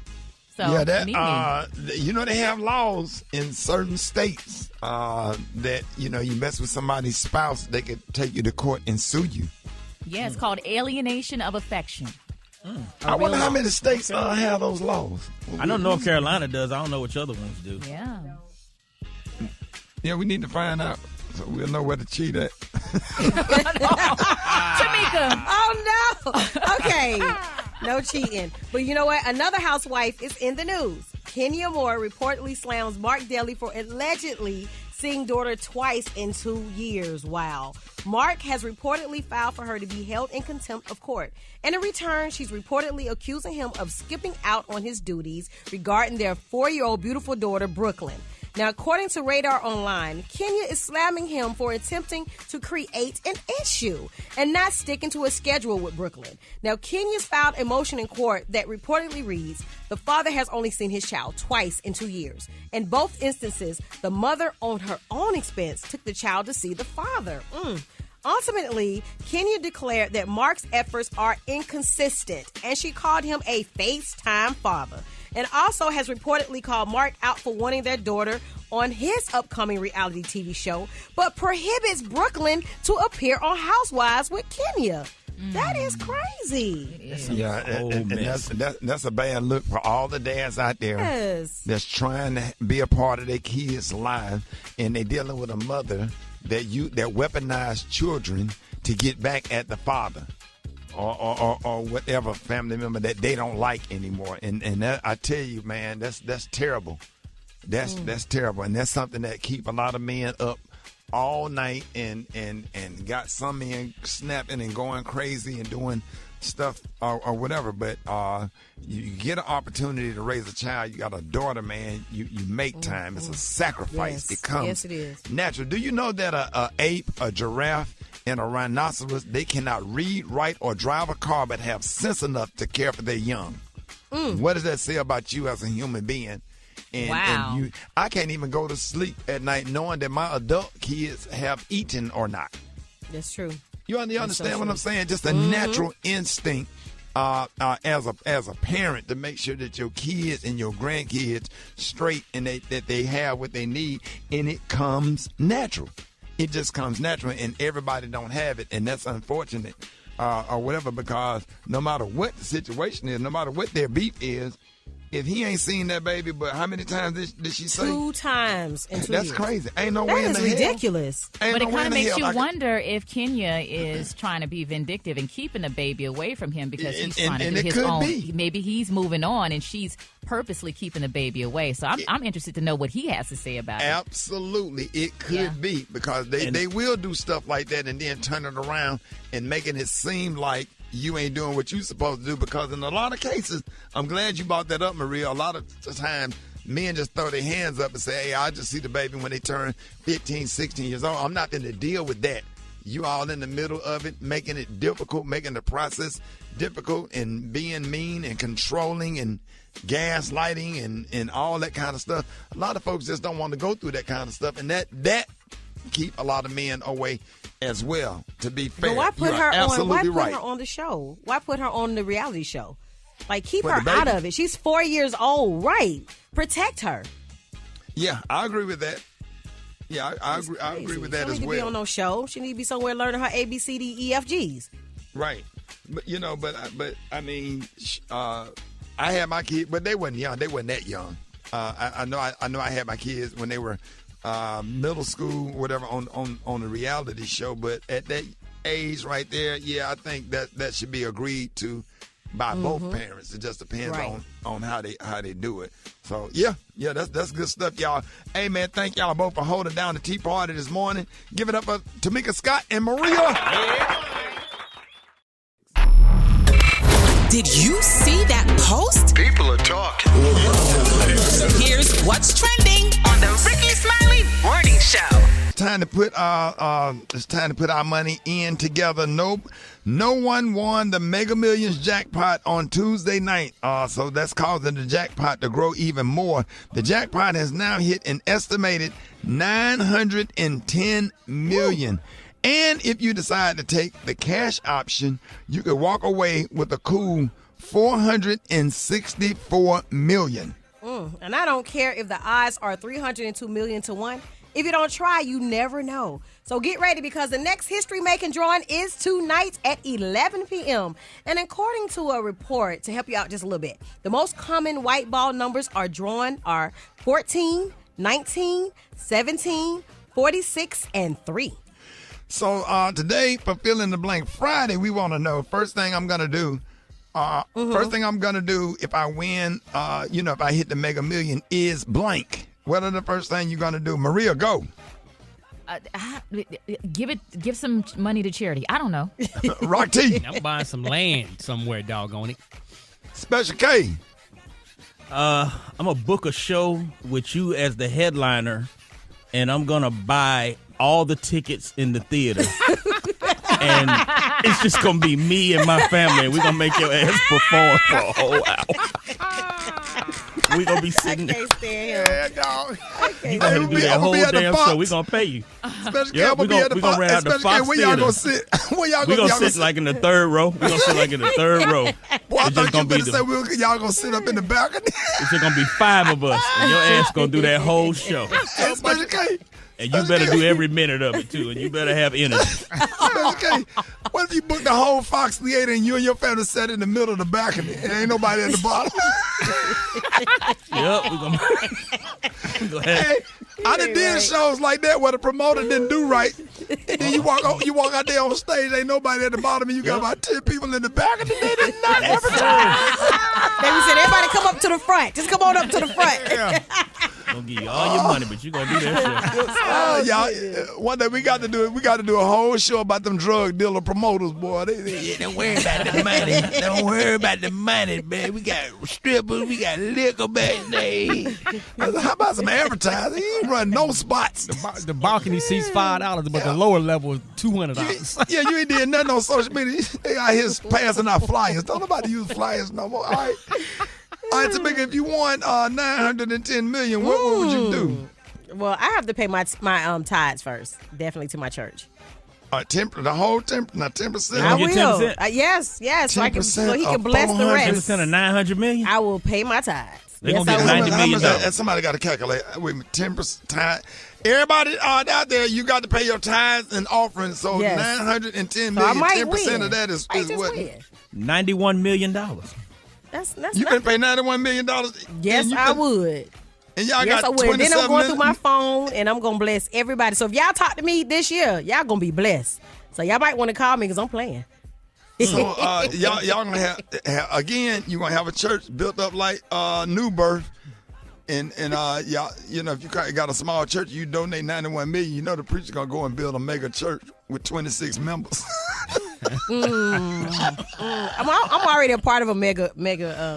So, Yeah, that Nene. they have laws in certain states that you mess with somebody's spouse, they could take you to court and sue you. Yeah, it's called alienation of affection. I wonder how many states have those laws. I know North Carolina does. I don't know which other ones do. Yeah. Yeah, we need to find out so we'll know where to cheat at. Tamika. Oh, no. Okay. No cheating. But you know what? Another housewife is in the news. Kenya Moore reportedly slams Mark Daly for allegedly seeing daughter twice in 2 years. Wow. Mark has reportedly filed for her to be held in contempt of court. And in return, she's reportedly accusing him of skipping out on his duties regarding their 4-year-old beautiful daughter, Brooklyn. Now, according to Radar Online, Kenya is slamming him for attempting to create an issue and not sticking to a schedule with Brooklyn. Now, Kenya's filed a motion in court that reportedly reads, the father has only seen his child twice in 2 years. In both instances, the mother, on her own expense, took the child to see the father. Ultimately, Kenya declared that Mark's efforts are inconsistent, and she called him a FaceTime father, and also has reportedly called Mark out for wanting their daughter on his upcoming reality TV show, but prohibits Brooklyn to appear on Housewives with Kenya. That is crazy. Yeah, and that's a bad look for all the dads out there that's trying to be a part of their kids' lives, and they're dealing with a mother that weaponize children to get back at the father or whatever family member that they don't like anymore. And that, I tell you, man, that's terrible. That's terrible, and that's something that keep a lot of men up all night and got some men snapping and going crazy and doing stuff or whatever. But you get an opportunity to raise a child. You got a daughter, man. You make time. It's a sacrifice. Yes. It comes Yes, it is. natural. Do you know that a ape, a giraffe, and a rhinoceros, they cannot read, write, or drive a car, but have sense enough to care for their young? What does that say about you as a human being? And I can't even go to sleep at night knowing that my adult kids have eaten or not. That's true. You understand what I'm saying? Just a natural instinct as a parent to make sure that your kids and your grandkids straight and that they have what they need, and it comes natural. It just comes natural, and everybody don't have it, and that's unfortunate or whatever, because no matter what the situation is, no matter what their beef is, if he ain't seen that baby, but how many times did she say? 2 times in 2 That's years. crazy. Ain't no way in the That is ridiculous. Hell. But it kind of makes you Like, wonder if Kenya is trying to be vindictive and keeping the baby away from him because he's trying to do it his could own. be. Maybe he's moving on and she's purposely keeping the baby away. So I'm interested to know what he has to say about it. Absolutely. It could be, because they will do stuff like that and then turn it around and making it seem like you ain't doing what you supposed to do, because in a lot of cases, I'm glad you brought that up, Maria. A lot of times, men just throw their hands up and say, hey, I just see the baby when they turn 15, 16 years old. I'm not going to deal with that. You all in the middle of it, making it difficult, making the process difficult, and being mean and controlling and gaslighting and all that kind of stuff. A lot of folks just don't want to go through that kind of stuff, and that keep a lot of men away as well, to be fair. But why put You her are on? absolutely Why put right. her on the show? Why put her on the reality show? Like, keep What, her the out baby? of it. She's 4 years old, right? Protect her. Yeah, I agree with that. Yeah, I agree with that She as need to be on well. no show. She need to be somewhere learning her A, B, C, D, E, F, G's. Right, but I mean, I had my kids, but they wasn't young. They wasn't that young. I know I had my kids when they were middle school, whatever, on the reality show. But at that age right there, yeah, I think that should be agreed to by both parents. It just depends on how they do it. So yeah, that's good stuff, y'all. Hey man, thank y'all both for holding down the tea party this morning. Give it up for Tamika Scott and Maria. Did you see that post? People are talking. Here's what's trending on the Rickey Smiley Morning Show. It's time to put our money in together. No one won the Mega Millions jackpot on Tuesday night. So that's causing the jackpot to grow even more. The jackpot has now hit an estimated $910 million. And if you decide to take the cash option, you could walk away with a cool $464 million. And I don't care if the odds are 302 million to 1. If you don't try, you never know. So get ready, because the next history-making drawing is tonight at 11 p.m. And according to a report, to help you out just a little bit, the most common white ball numbers drawn are 14, 19, 17, 46, and 3. So today, for Fill in the Blank Friday, we want to know, first thing I'm going to do if I win, if I hit the Mega Million is blank. What are the first thing you're going to do? Maria, go. Give some money to charity. I don't know. Rock T. I'm buying some land somewhere, doggone it. Special K. I'm going to book a show with you as the headliner, and I'm going to buy all the tickets in the theater. And it's just going to be me and my family. We're going to make your ass perform for a whole hour. We're going to be sitting there. Yeah, dog. You're going to do that whole damn show. We're going to pay you. Special K, Yep, we're going to rent out the Fox Where y'all Theater. going to sit? Where y'all We're going going to sit like in the third row. We're going to sit like in the third row. Boy, I It's thought just you going to be better say y'all going to sit up in the balcony. It's just going to be 5 of us. And your ass going to do that whole show. Special K. And you better do every minute of it, too. And you better have energy. Special K. What if you book the whole Fox Theater and you and your family sat in the middle of the balcony and ain't nobody at the bottom? Yep, we're going to have... Hey, I done did shows like that where the promoter didn't do right. And then you walk out there on stage, ain't nobody at the bottom, and you got about 10 people in the back, and they did not advertise. They said, everybody come up to the front. Just come on up to the front. Yeah. Gonna give you all your money, but you gonna do that shit. Y'all, one day we got to do a whole show about them drug dealer promoters, boy. Don't worry about the money. Don't worry about the money, man. We got strippers, we got liquor back there. How about some advertising? You ain't run no spots. The balcony seats $5, but the lower level is $200. Yeah, you ain't did nothing on social media. They out here passing out flyers. Don't nobody use flyers no more. All right. All right, Tamika, if you won $910 million, what would you do? Well, I have to pay my tithes first, definitely to my church. The whole 10%, not 10%. I will. Yes. So he can bless the rest. 10% of $900 million. I will pay my tithes. They're gonna get $90 million. And somebody got to calculate with 10%. Everybody out there, you got to pay your tithes and offerings. So $910 million, 10% of that is what? $91 million. That's you can pay $91 million. Yes, I would. And y'all got 27 million. Then I'm going through million? my phone and I'm gonna bless everybody. So if y'all talk to me this year, y'all gonna be blessed. So y'all might want to call me because I'm playing. So y'all gonna have again. You gonna have a church built up like New Birth, and y'all, you know, if you got a small church, you donate $91 million. You know the preacher gonna go and build a mega church with 26 members. I'm already a part of a mega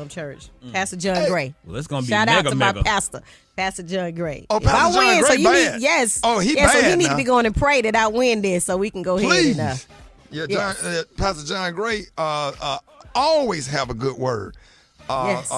church. Pastor John Gray. Well, it's gonna be shout mega, out to mega. my Pastor John Gray. Oh, Pastor John Gray, bad. Yes. Oh, he bad. So he need now. to be going and pray that I win this, so we can go Please. ahead and. Yeah, Pastor John Gray always have a good word. Yes.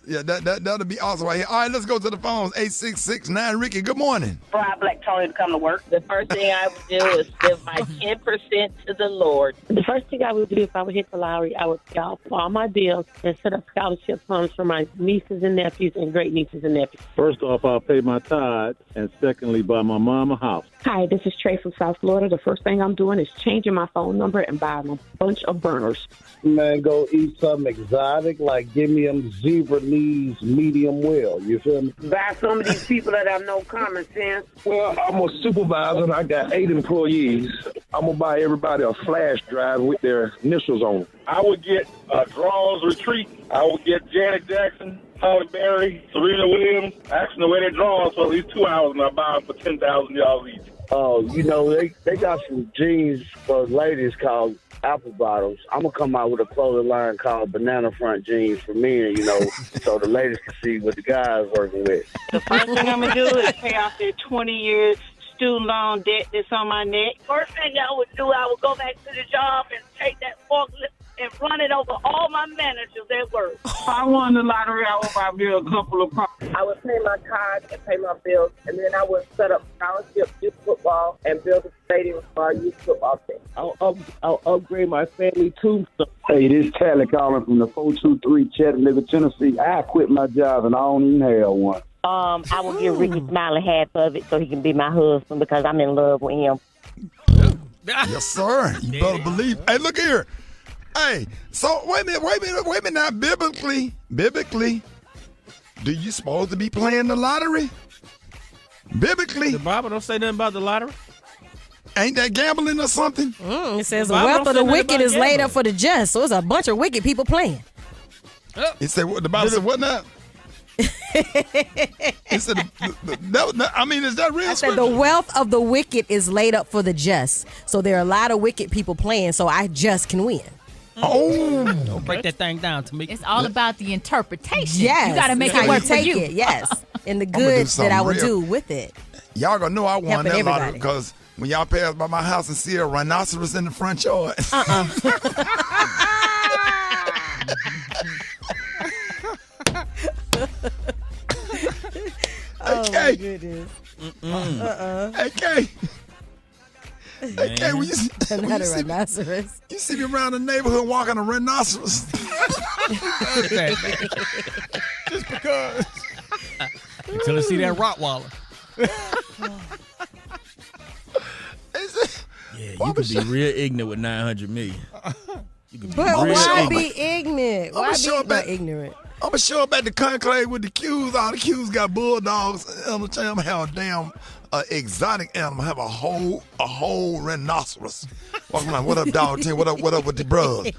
That'll be awesome right here. All right, let's go to the phones. 866-9 Ricky. Good morning. For our black Tony to come to work, the first thing I would do is give my 10% to the Lord. The first thing I would do if I would hit the lottery, I would pay off all my bills and set up scholarship funds for my nieces and nephews and great nieces and nephews. First off, I'll pay my tithes, and secondly, buy my mom a house. Hi, this is Trey from South Florida. The first thing I'm doing is changing my phone number and buying a bunch of burners. Man, go eat something exotic, like give me them zebra knees medium well. You feel me? Buy some of these people that have no common sense. Well, I'm a supervisor and I got 8 employees. I'm going to buy everybody a flash drive with their initials on it. I would get Draws Retreat. I would get Janet Jackson, Holly Berry, Serena Williams, asking the way they draw for at least 2 hours, and I buy them for $10,000 each. Oh, you know, they got some jeans for ladies called apple bottoms. I'm going to come out with a clothing line called banana front jeans for men, you know, so the ladies can see what the guys working with. The first thing I'm going to do is pay off their 20 years student loan debt that's on my neck. First thing I would do, I would go back to the job and take that forklift and run it over all my managers at work. If I won the lottery, I would buy me a couple of properties. I would pay my tithes and pay my bills, and then I would set up scholarship youth football and build a stadium for our youth football team. I'll upgrade my family tombstone. Hey, this Tally calling from the 423 Chattanooga, Tennessee. I quit my job and I don't even have one. I will give Rickey Smiley half of it so he can be my husband because I'm in love with him. Yes, sir. You better believe. Hey, look here. Hey, so wait a minute. Now, biblically, do you supposed to be playing the lottery? Biblically, the Bible don't say nothing about the lottery. Ain't that gambling or something? It says the wealth of the wicked is laid up for the just. So it's a bunch of wicked people playing. It said what the Bible said. What now? It said, I mean, is that real? I said the wealth of the wicked is laid up for the just. So there are a lot of wicked people playing. So I just can win. Oh, don't break that thing down to me. It's all about the interpretation. Yes, you got to make how it work you take for you. it. Yes, and the good that I would do with it. Y'all gonna know I won Helping that lottery everybody. because when y'all pass by my house and see a rhinoceros in the front yard. Oh my goodness. Okay. Okay, when Not a rhinoceros. You see me around the neighborhood walking a rhinoceros. Just because. Until I see that Rottweiler. Yeah, you could be real ignorant with $900 million. You could be But real why ignorant. be ignorant? Why be ignorant? I'm gonna show up at the conclave with the Qs. All the Qs got bulldogs. I'm gonna have a damn exotic animal. Have a whole rhinoceros. Walking around. What up, dog? Team? What up with the bros?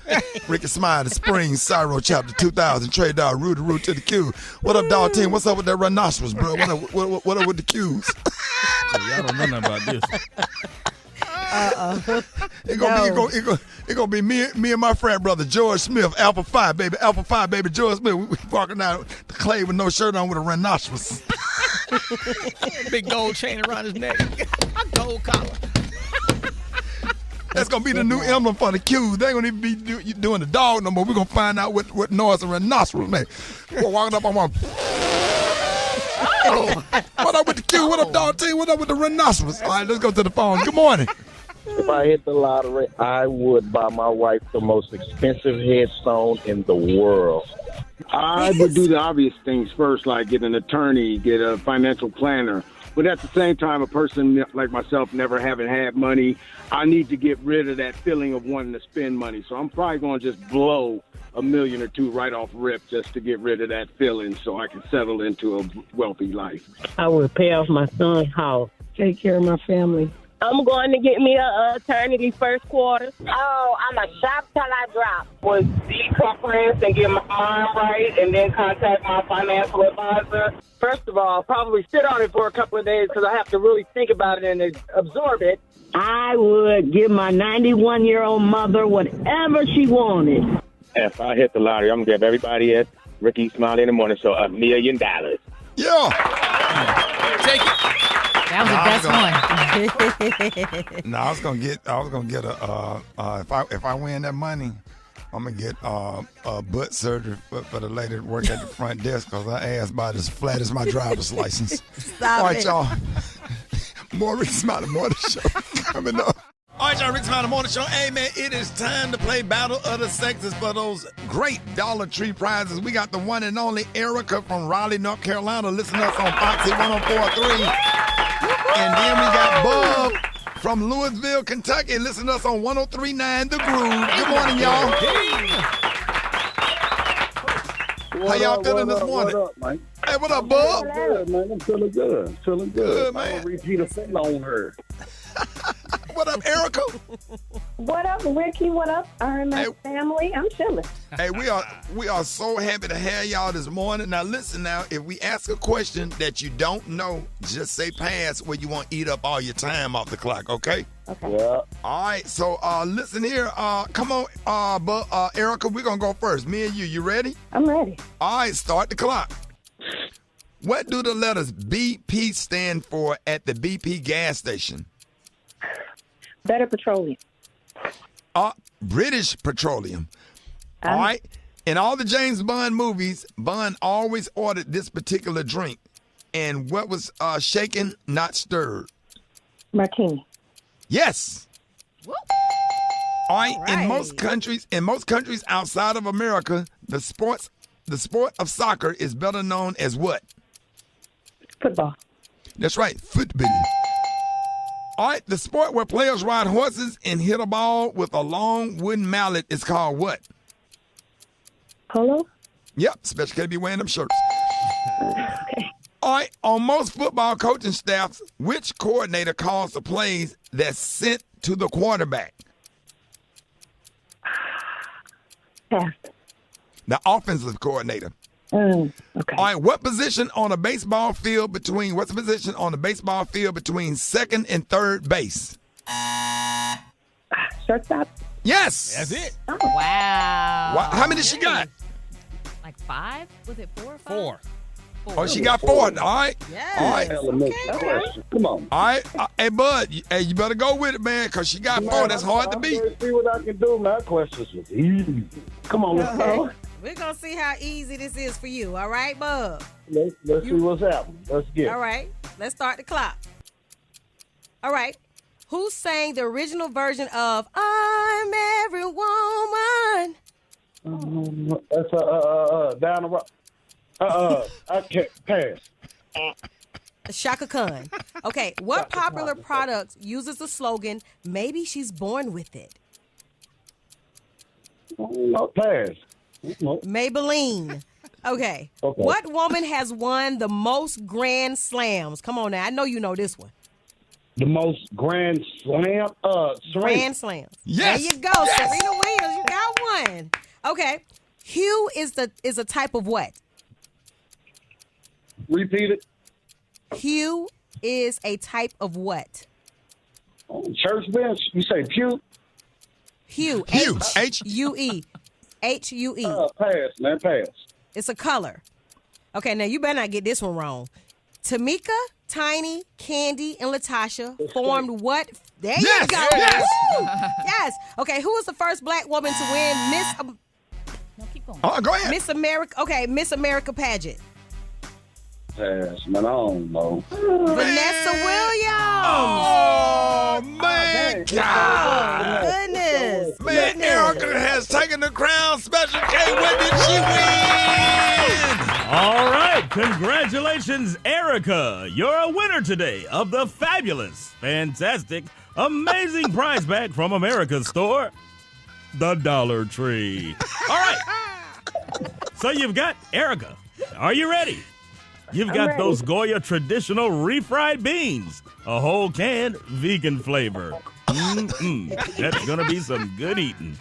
Rickey Smiley, Spring, Cyro, Chapter 2000, Trey Dog, Root to the Q. What up, dog? Team? What's up with that rhinoceros, bro? What up with the Qs? Y'all don't know nothing about this. It's gonna be me and my frat brother George Smith, Alpha 5 baby, George Smith. We walking out the clay with no shirt on with a rhinoceros. Big gold chain around his neck. Gold collar. That's gonna be the new emblem for the Qs. They ain't gonna even be doing the dog no more. We're gonna find out what noise a rhinoceros make. We're walking up on one. What up with the Q? What up, dog team? What up with the rhinoceros? All right, let's go to the phone. Good morning. If I hit the lottery, I would buy my wife the most expensive headstone in the world. I would do the obvious things first, like get an attorney, get a financial planner. But at the same time, a person like myself never having had money, I need to get rid of that feeling of wanting to spend money. So I'm probably going to just blow $1 million or $2 million right off rip just to get rid of that feeling so I can settle into a wealthy life. I would pay off my son's house, take care of my family. I'm going to get me a eternity first quarter. Oh, I'm a shop till I drop. Was decompress and get my mind right and then contact my financial advisor. First of all, probably sit on it for a couple of days because I have to really think about it and absorb it. I would give my 91-year-old mother whatever she wanted. If I hit the lottery, I'm going to give everybody at Rickey Smiley in the Morning Show $1 million. Yeah. Take it. That was the best one. No, I was gonna get if I win that money, I'm gonna get butt surgery for the lady that work at the front desk because her ass about as flat as my driver's license. Stop All right, it. y'all. More Rickey Smiley Morning Show coming up. All right, y'all, Rickey Smiley Morning Show. Hey, man, it is time to play Battle of the Sexes for those great Dollar Tree prizes. We got the one and only Erica from Raleigh, North Carolina. Listen to us on Foxy 104.3. And then we got Bub from Louisville, Kentucky. Listen to us on 103.9 The Groove. Good morning, y'all. How y'all feeling this morning? What up, man? Hey, what up, Bub? Good, man. I'm feeling good. Feeling good. Man. I'm going to repeat a thing on her. What up, Erica? What up, Ricky? What up, RMS family? I'm chilling. Hey, we are so happy to have y'all this morning. Now, listen now, if we ask a question that you don't know, just say pass where you won't eat up all your time off the clock, okay? Okay. Yeah. All right, so listen here. Come on, Erica, we're going to go first. Me and you. You ready? I'm ready. All right, start the clock. What do the letters BP stand for at the BP gas station? Better Petroleum. British Petroleum. All right. In all the James Bond movies, Bond always ordered this particular drink. And what was shaken, not stirred? Martini. Yes. All right. In most countries outside of America, the sport of soccer is better known as what? Football. That's right, football. All right, the sport where players ride horses and hit a ball with a long wooden mallet is called what? Polo? Yep, especially because they be wearing them shirts. Okay. All right, on most football coaching staffs, which coordinator calls the plays that's sent to the quarterback? Pass. The offensive coordinator. Okay. All right, what's the position on the baseball field between second and third base? Shortstop? Yes. That's it. Oh. Wow. How many she got? Like 5? Was it 4 or 5? 4. Oh, she got 4. All right. Yes. All right. Okay. Come on. All right. Hey, Bud, you better go with it, man, because she got 4. That's hard to beat. See what I can do. My questions was easy. Come on, let's go. We're going to see how easy this is for you. All right, Bub? Let's see what's happening. Let's get it. All right. Let's start the clock. All right. Who sang the original version of I'm Every Woman? That's down the road. I can't pass. Shaka Khan. Okay, what popular product uses the slogan, maybe she's born with it? No, pass. Maybelline. Okay. What woman has won the most Grand Slams? Come on now, I know you know this one. The most Grand Slam? Grand Slams. Yes. There you go, Yes. Serena Williams. You got one. Okay. Hue is a type of what? Repeat it. Hue is a type of what? Church bench? You say pew? Hue. Hue. H-U-E. H-U-E. Pass, man, pass. It's a color. Okay, now you better not get this one wrong. Tamika, Tiny, Candy, and Latasha formed what? There you go. Yes. Woo! Yes. Okay, who was the first black woman to win Miss... No, keep going. Oh, go ahead. Miss America. Okay, Miss America pageant. Pass, man, I don't know. Vanessa Williams. Oh, man. God! Goodness. Man, Erica has taken the crown. Special K, what did she win? All right, congratulations, Erica. You're a winner today of the fabulous, fantastic, amazing prize bag from America's store, the Dollar Tree. All right. So you've got Erica. Are you ready? You've got those Goya traditional refried beans, a whole can, vegan flavor. That's going to be some good eating.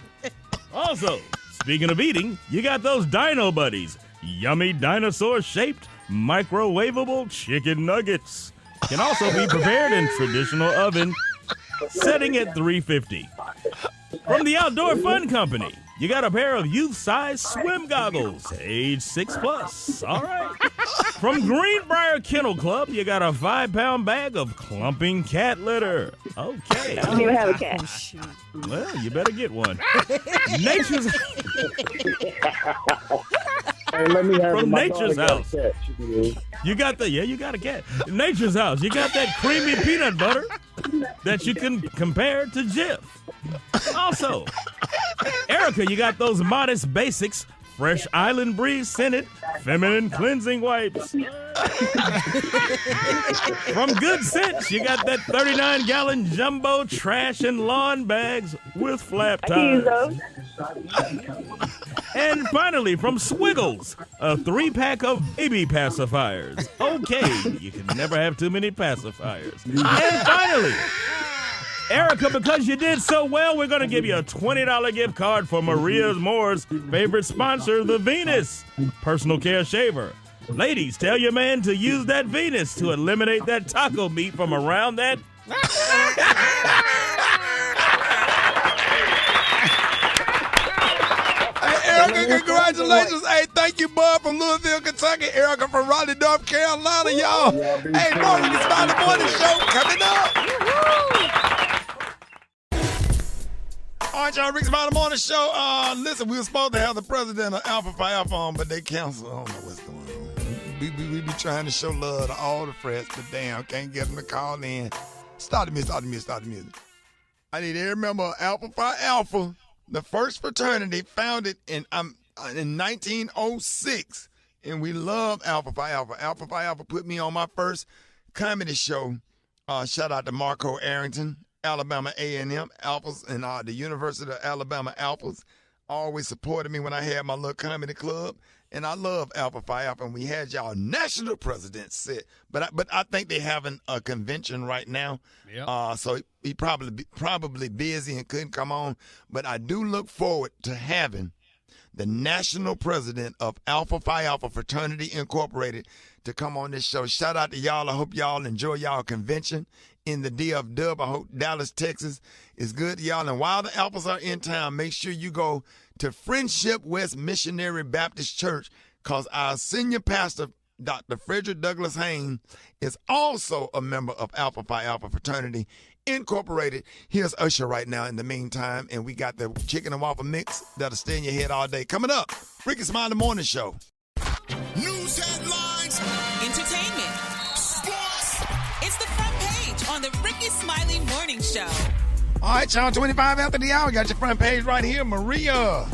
Also, speaking of eating, you got those Dino Buddies, yummy dinosaur-shaped microwavable chicken nuggets. Can also be prepared in traditional oven, setting at 350. From the Outdoor Fun Company, you got a pair of youth-size swim goggles, age 6+. All right. From Greenbrier Kennel Club, you got a 5-pound bag of clumping cat litter. Okay. I don't even have a cat. Well, you better get one. Nature's Let me have From my Nature's daughter House. got a cat. You got you got a cat. Nature's House. You got that creamy peanut butter that you can compare to Jif. Also, Erica, you got those Modest Basics Fresh Island Breeze scented feminine cleansing wipes. From Good Sense, you got that 39-gallon jumbo trash and lawn bags with flap use tires. those. And finally, from Swiggles, a 3-pack of baby pacifiers. Okay, you can never have too many pacifiers. And finally, Erica, because you did so well, we're going to give you a $20 gift card for Maria Moore's favorite sponsor, the Venus Personal Care Shaver. Ladies, tell your man to use that Venus to eliminate that taco meat from around that. Hey, Erica, congratulations. Hey, thank you, Bud, from Louisville, Kentucky. Erica from Raleigh, North Carolina, y'all. Hey, more Rickey Smiley Morning Show coming up. All right, y'all, Rickey Smiley Morning Show. Listen, we were supposed to have the president of Alpha Phi Alpha on, but they canceled. I don't know what's going on. We be trying to show love to all the friends, but damn, can't get them to call in. Start the music. I need every member of Alpha Phi Alpha, the first fraternity founded in 1906, and we love Alpha Phi Alpha. Alpha Phi Alpha put me on my first comedy show. Shout out to Marco Arrington, Alabama A&M Alphas, and the University of Alabama Alphas. Always supported me when I had my little comedy club, and I love Alpha Phi Alpha. And we had y'all national president sit, but I think they having a convention right now. Yep. So he probably busy and couldn't come on. But I do look forward to having the national president of Alpha Phi Alpha Fraternity Incorporated to come on this show. Shout out to y'all. I hope y'all enjoy y'all convention in the DF-Dub. I hope Dallas, Texas is good to y'all. And while the Alphas are in town, make sure you go to Friendship West Missionary Baptist Church, because our senior pastor, Dr. Frederick Douglass Haynes, is also a member of Alpha Phi Alpha Fraternity Incorporated. Here's Usher right now in the meantime, and we got the chicken and waffle mix that'll stay in your head all day. Coming up, Rickey Smiley Morning Show. News headlines, entertainment, sports. It's the front page on the Rickey Smiley Morning Show. All right, y'all, 25 after the hour. Got your front page right here, Maria.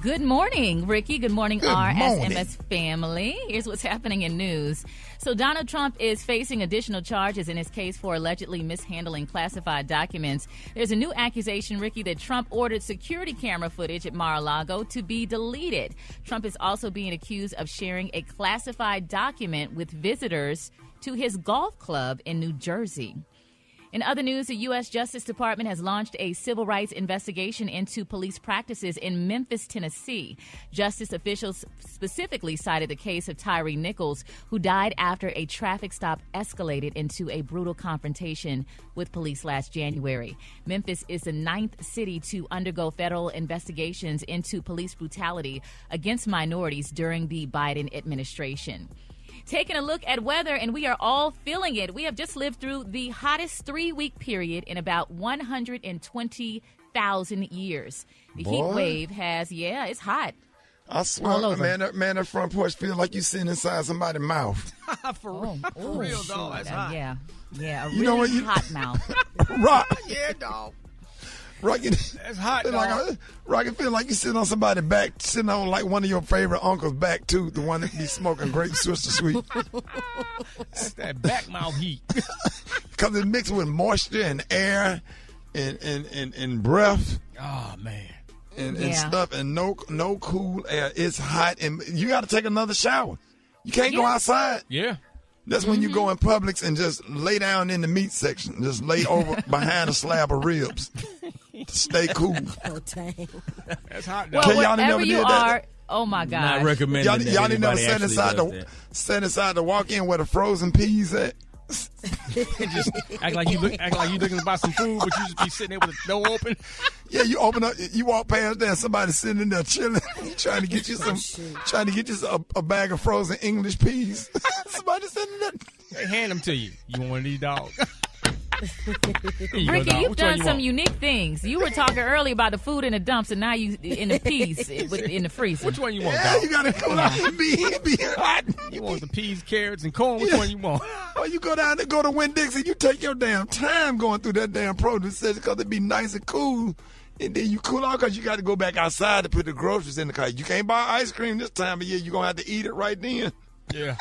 Good morning, Ricky. Good morning, RSMS family. Here's what's happening in news. So Donald Trump is facing additional charges in his case for allegedly mishandling classified documents. There's a new accusation, Ricky, that Trump ordered security camera footage at Mar-a-Lago to be deleted. Trump is also being accused of sharing a classified document with visitors to his golf club in New Jersey. In other news, the U.S. Justice Department has launched a civil rights investigation into police practices in Memphis, Tennessee. Justice officials specifically cited the case of Tyree Nichols, who died after a traffic stop escalated into a brutal confrontation with police last January. Memphis is the 9th city to undergo federal investigations into police brutality against minorities during the Biden administration. Taking a look at weather, and we are all feeling it. We have just lived through the hottest 3-week period in about 120,000 years. The heat wave has, it's hot. I swear, man, that front porch feel like you sitting inside somebody's mouth. For real, dog. That's hot. Yeah, You know what? hot mouth. Rock. Yeah, dog. Rocky, that's hot, dog. Rocky feel like you sitting on somebody's back, sitting on like one of your favorite uncle's back too, the one that be smoking grape Sister Sweet. That's that back mouth heat. Because it's mixed with moisture and air and breath. Oh man. And stuff and no cool air. It's hot and you got to take another shower. You can't go outside. Yeah. That's when you go in Publix and just lay down in the meat section. Just lay over behind a slab of ribs to stay cool. Oh, dang. That's hot, dog. Well, wherever you are, oh, my God. Not recommending y'all that didn't never anybody set aside to walk in where the frozen peas at. Just act like you looking to buy some food, but you just be sitting there with the door open. Yeah, you open up, you walk past there, somebody sitting in there chilling, trying to get you a bag of frozen English peas. Somebody sitting there. They hand them to you. You want one of these dogs? Ricky, you've done some unique things. You were talking earlier about the food in the dumps, and now you in the peas in the freezer. Which one you want, Yeah, dog? you gotta go down and be hot. You want the peas, carrots, and corn? Which one you want? Well, you go down and go to Winn-Dixie, you take your damn time going through that damn produce section because it be nice and cool. And then you cool out because you got to go back outside to put the groceries in the car. You can't buy ice cream this time of year. You're going to have to eat it right then. Yeah.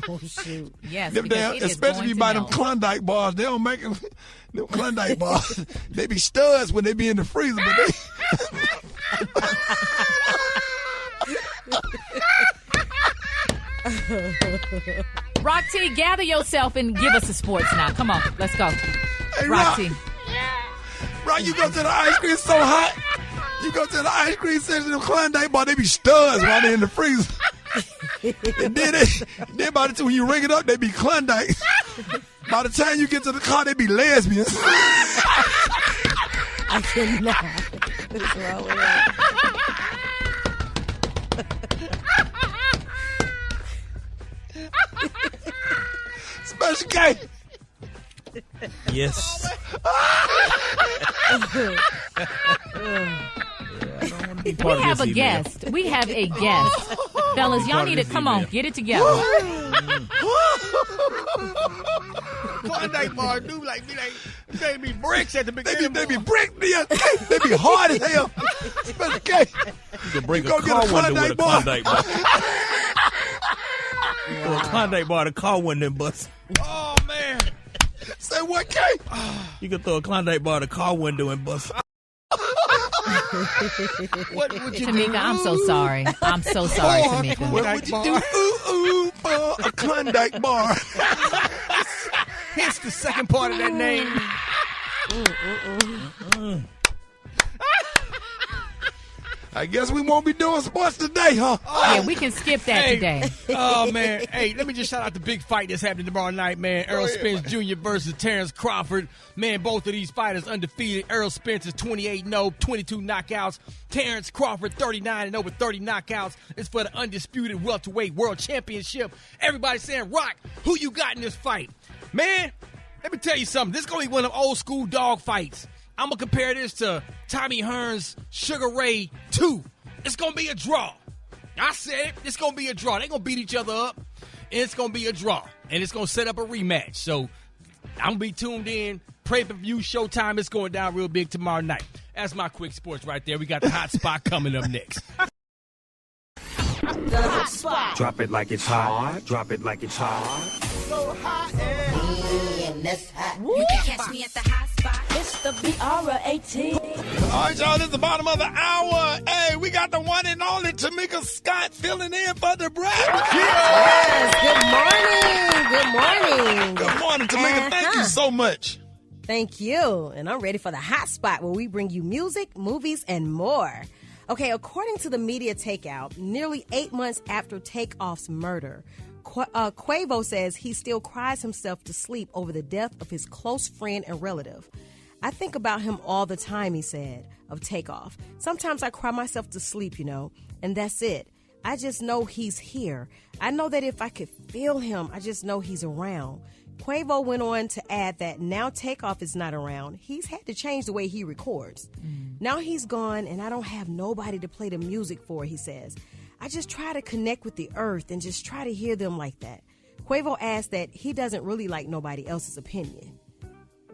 Oh, shoot. Yes, them damn, especially if you buy them Klondike bars. They don't make them. Them Klondike bars, they be studs when they be in the freezer, but they... Rock T, gather yourself and give us the sports now. Come on, let's go. Hey, Rock T. Rock, you go to the ice cream, it's so hot. You go to the ice cream section of Klondike bar, they be studs while they in the freezer. And then by the time when you ring it up, they be Klondike. By the time you get to the car, they be lesbians. I cannot. What's wrong with that? Special K. Yes. We have a guest. We have a guest. Fellas, y'all need to come on, get it together. Klondike bar do like they be bricks at the beginning. They be brick. They be hard as hell. Special K. You can break a car window with a Klondike bar. Throw a Klondike bar to car window and bust. Oh man. Say what, K? You can throw a Klondike bar to car window and bust. What would you do? Tamika, I'm so sorry. I'm so sorry, Tamika. What would you do? Ooh, for a Klondike bar. Hence the second part of that name. I guess we won't be doing sports today, huh? Yeah, we can skip that today. Oh, man. Hey, let me just shout out the big fight that's happening tomorrow night, man. Earl Spence Jr. versus Terrence Crawford. Man, both of these fighters undefeated. Earl Spence is 28-0, 22 knockouts. Terrence Crawford, 39-0 with 30 knockouts. It's for the undisputed welterweight world championship. Everybody saying, Rock, who you got in this fight? Man, let me tell you something. This is going to be one of them old school dog fights. I'm going to compare this to Tommy Hearns' Sugar Ray 2. It's going to be a draw. I said it. It's going to be a draw. They're going to beat each other up, and it's going to be a draw. And it's going to set up a rematch. So I'm going to be tuned in. Pay-per-view showtime. It's going down real big tomorrow night. That's my quick sports right there. We got the hot spot coming up next. The hot spot. Drop it like it's hot. Drop it like it's hot. So hot and that's hot. You can catch me at the hot spot. It's the BR18. All right, y'all, this is the bottom of the hour. Hey, we got the one and only Tamika Scott filling in for the Brad. Yes, good morning. Good morning, Tamika. Thank you so much. Thank you. And I'm ready for the hot spot where we bring you music, movies, and more. Okay, according to the media takeout, nearly 8 months after Takeoff's murder, Quavo says he still cries himself to sleep over the death of his close friend and relative. I think about him all the time, he said, of Takeoff. Sometimes I cry myself to sleep, and that's it. I just know he's here. I know that if I could feel him, I just know he's around. Quavo went on to add that now Takeoff is not around. He's had to change the way he records. Now he's gone, and I don't have nobody to play the music for, he says. I just try to connect with the earth and just try to hear them like that. Quavo asked that he doesn't really like nobody else's opinion.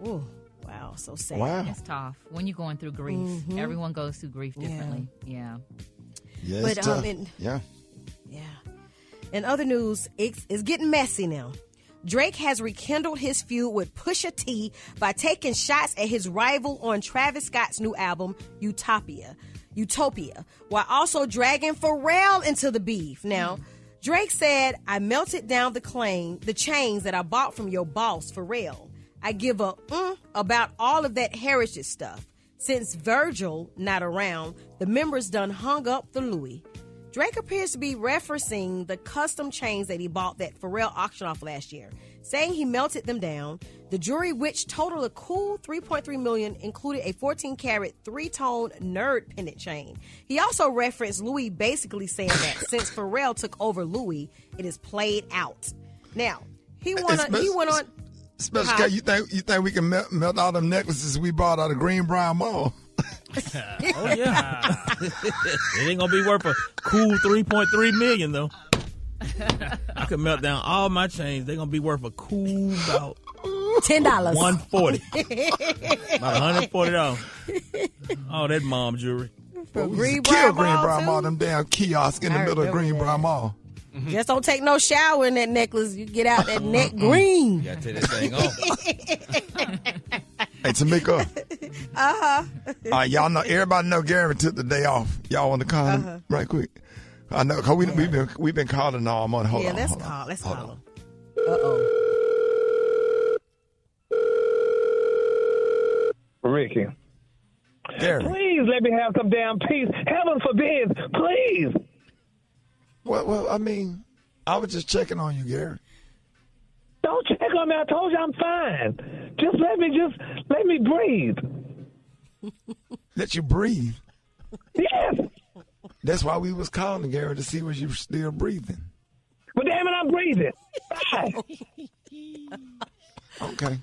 Ooh, wow, so sad. Wow. It's tough when you're going through grief. Mhm. Everyone goes through grief differently. Yeah. Yeah, it's tough. Yeah. In other news, it's getting messy now. Drake has rekindled his feud with Pusha T by taking shots at his rival on Travis Scott's new album, Utopia, while also dragging Pharrell into the beef. Now, Drake said, I melted down the chains that I bought from your boss, Pharrell. I give a about all of that heritage stuff. Since Virgil not around, the members done hung up the Louis. Drake appears to be referencing the custom chains that he bought that Pharrell auctioned off last year, saying he melted them down. The jewelry, which totaled a cool $3.3 million, included a 14-karat 3-tone nerd pendant chain. He also referenced Louis basically saying that since Pharrell took over Louis, it is played out. Now, he went on. Special K, you think we can melt all them necklaces we bought out of Greenbrier Mall? Oh yeah, it ain't gonna be worth a cool $3.3 million though. I could melt down all my chains. They're gonna be worth a cool about $10, $140, about $140. Oh, that mom jewelry. Well, we used to kill Greenbrier Mall, them damn kiosks in the middle of Greenbrier Mall. Just don't take no shower in that necklace. You get out that neck green. You gotta take that thing off. Hey, Tamika. Uh-huh. All right, y'all know, everybody know Gary took the day off. Y'all want to call him right quick? I know, because we've been calling all morning. Hold on. Let's call him. Uh-oh. Ricky. Gary. Please let me have some damn peace. Heaven forbid. Please. Well, I mean, I was just checking on you, Gary. Don't check on me. I told you I'm fine. Just let me breathe. Let you breathe? Yes. That's why we was calling, Gary, to see was you still breathing. But damn it, I'm breathing. Bye. Okay.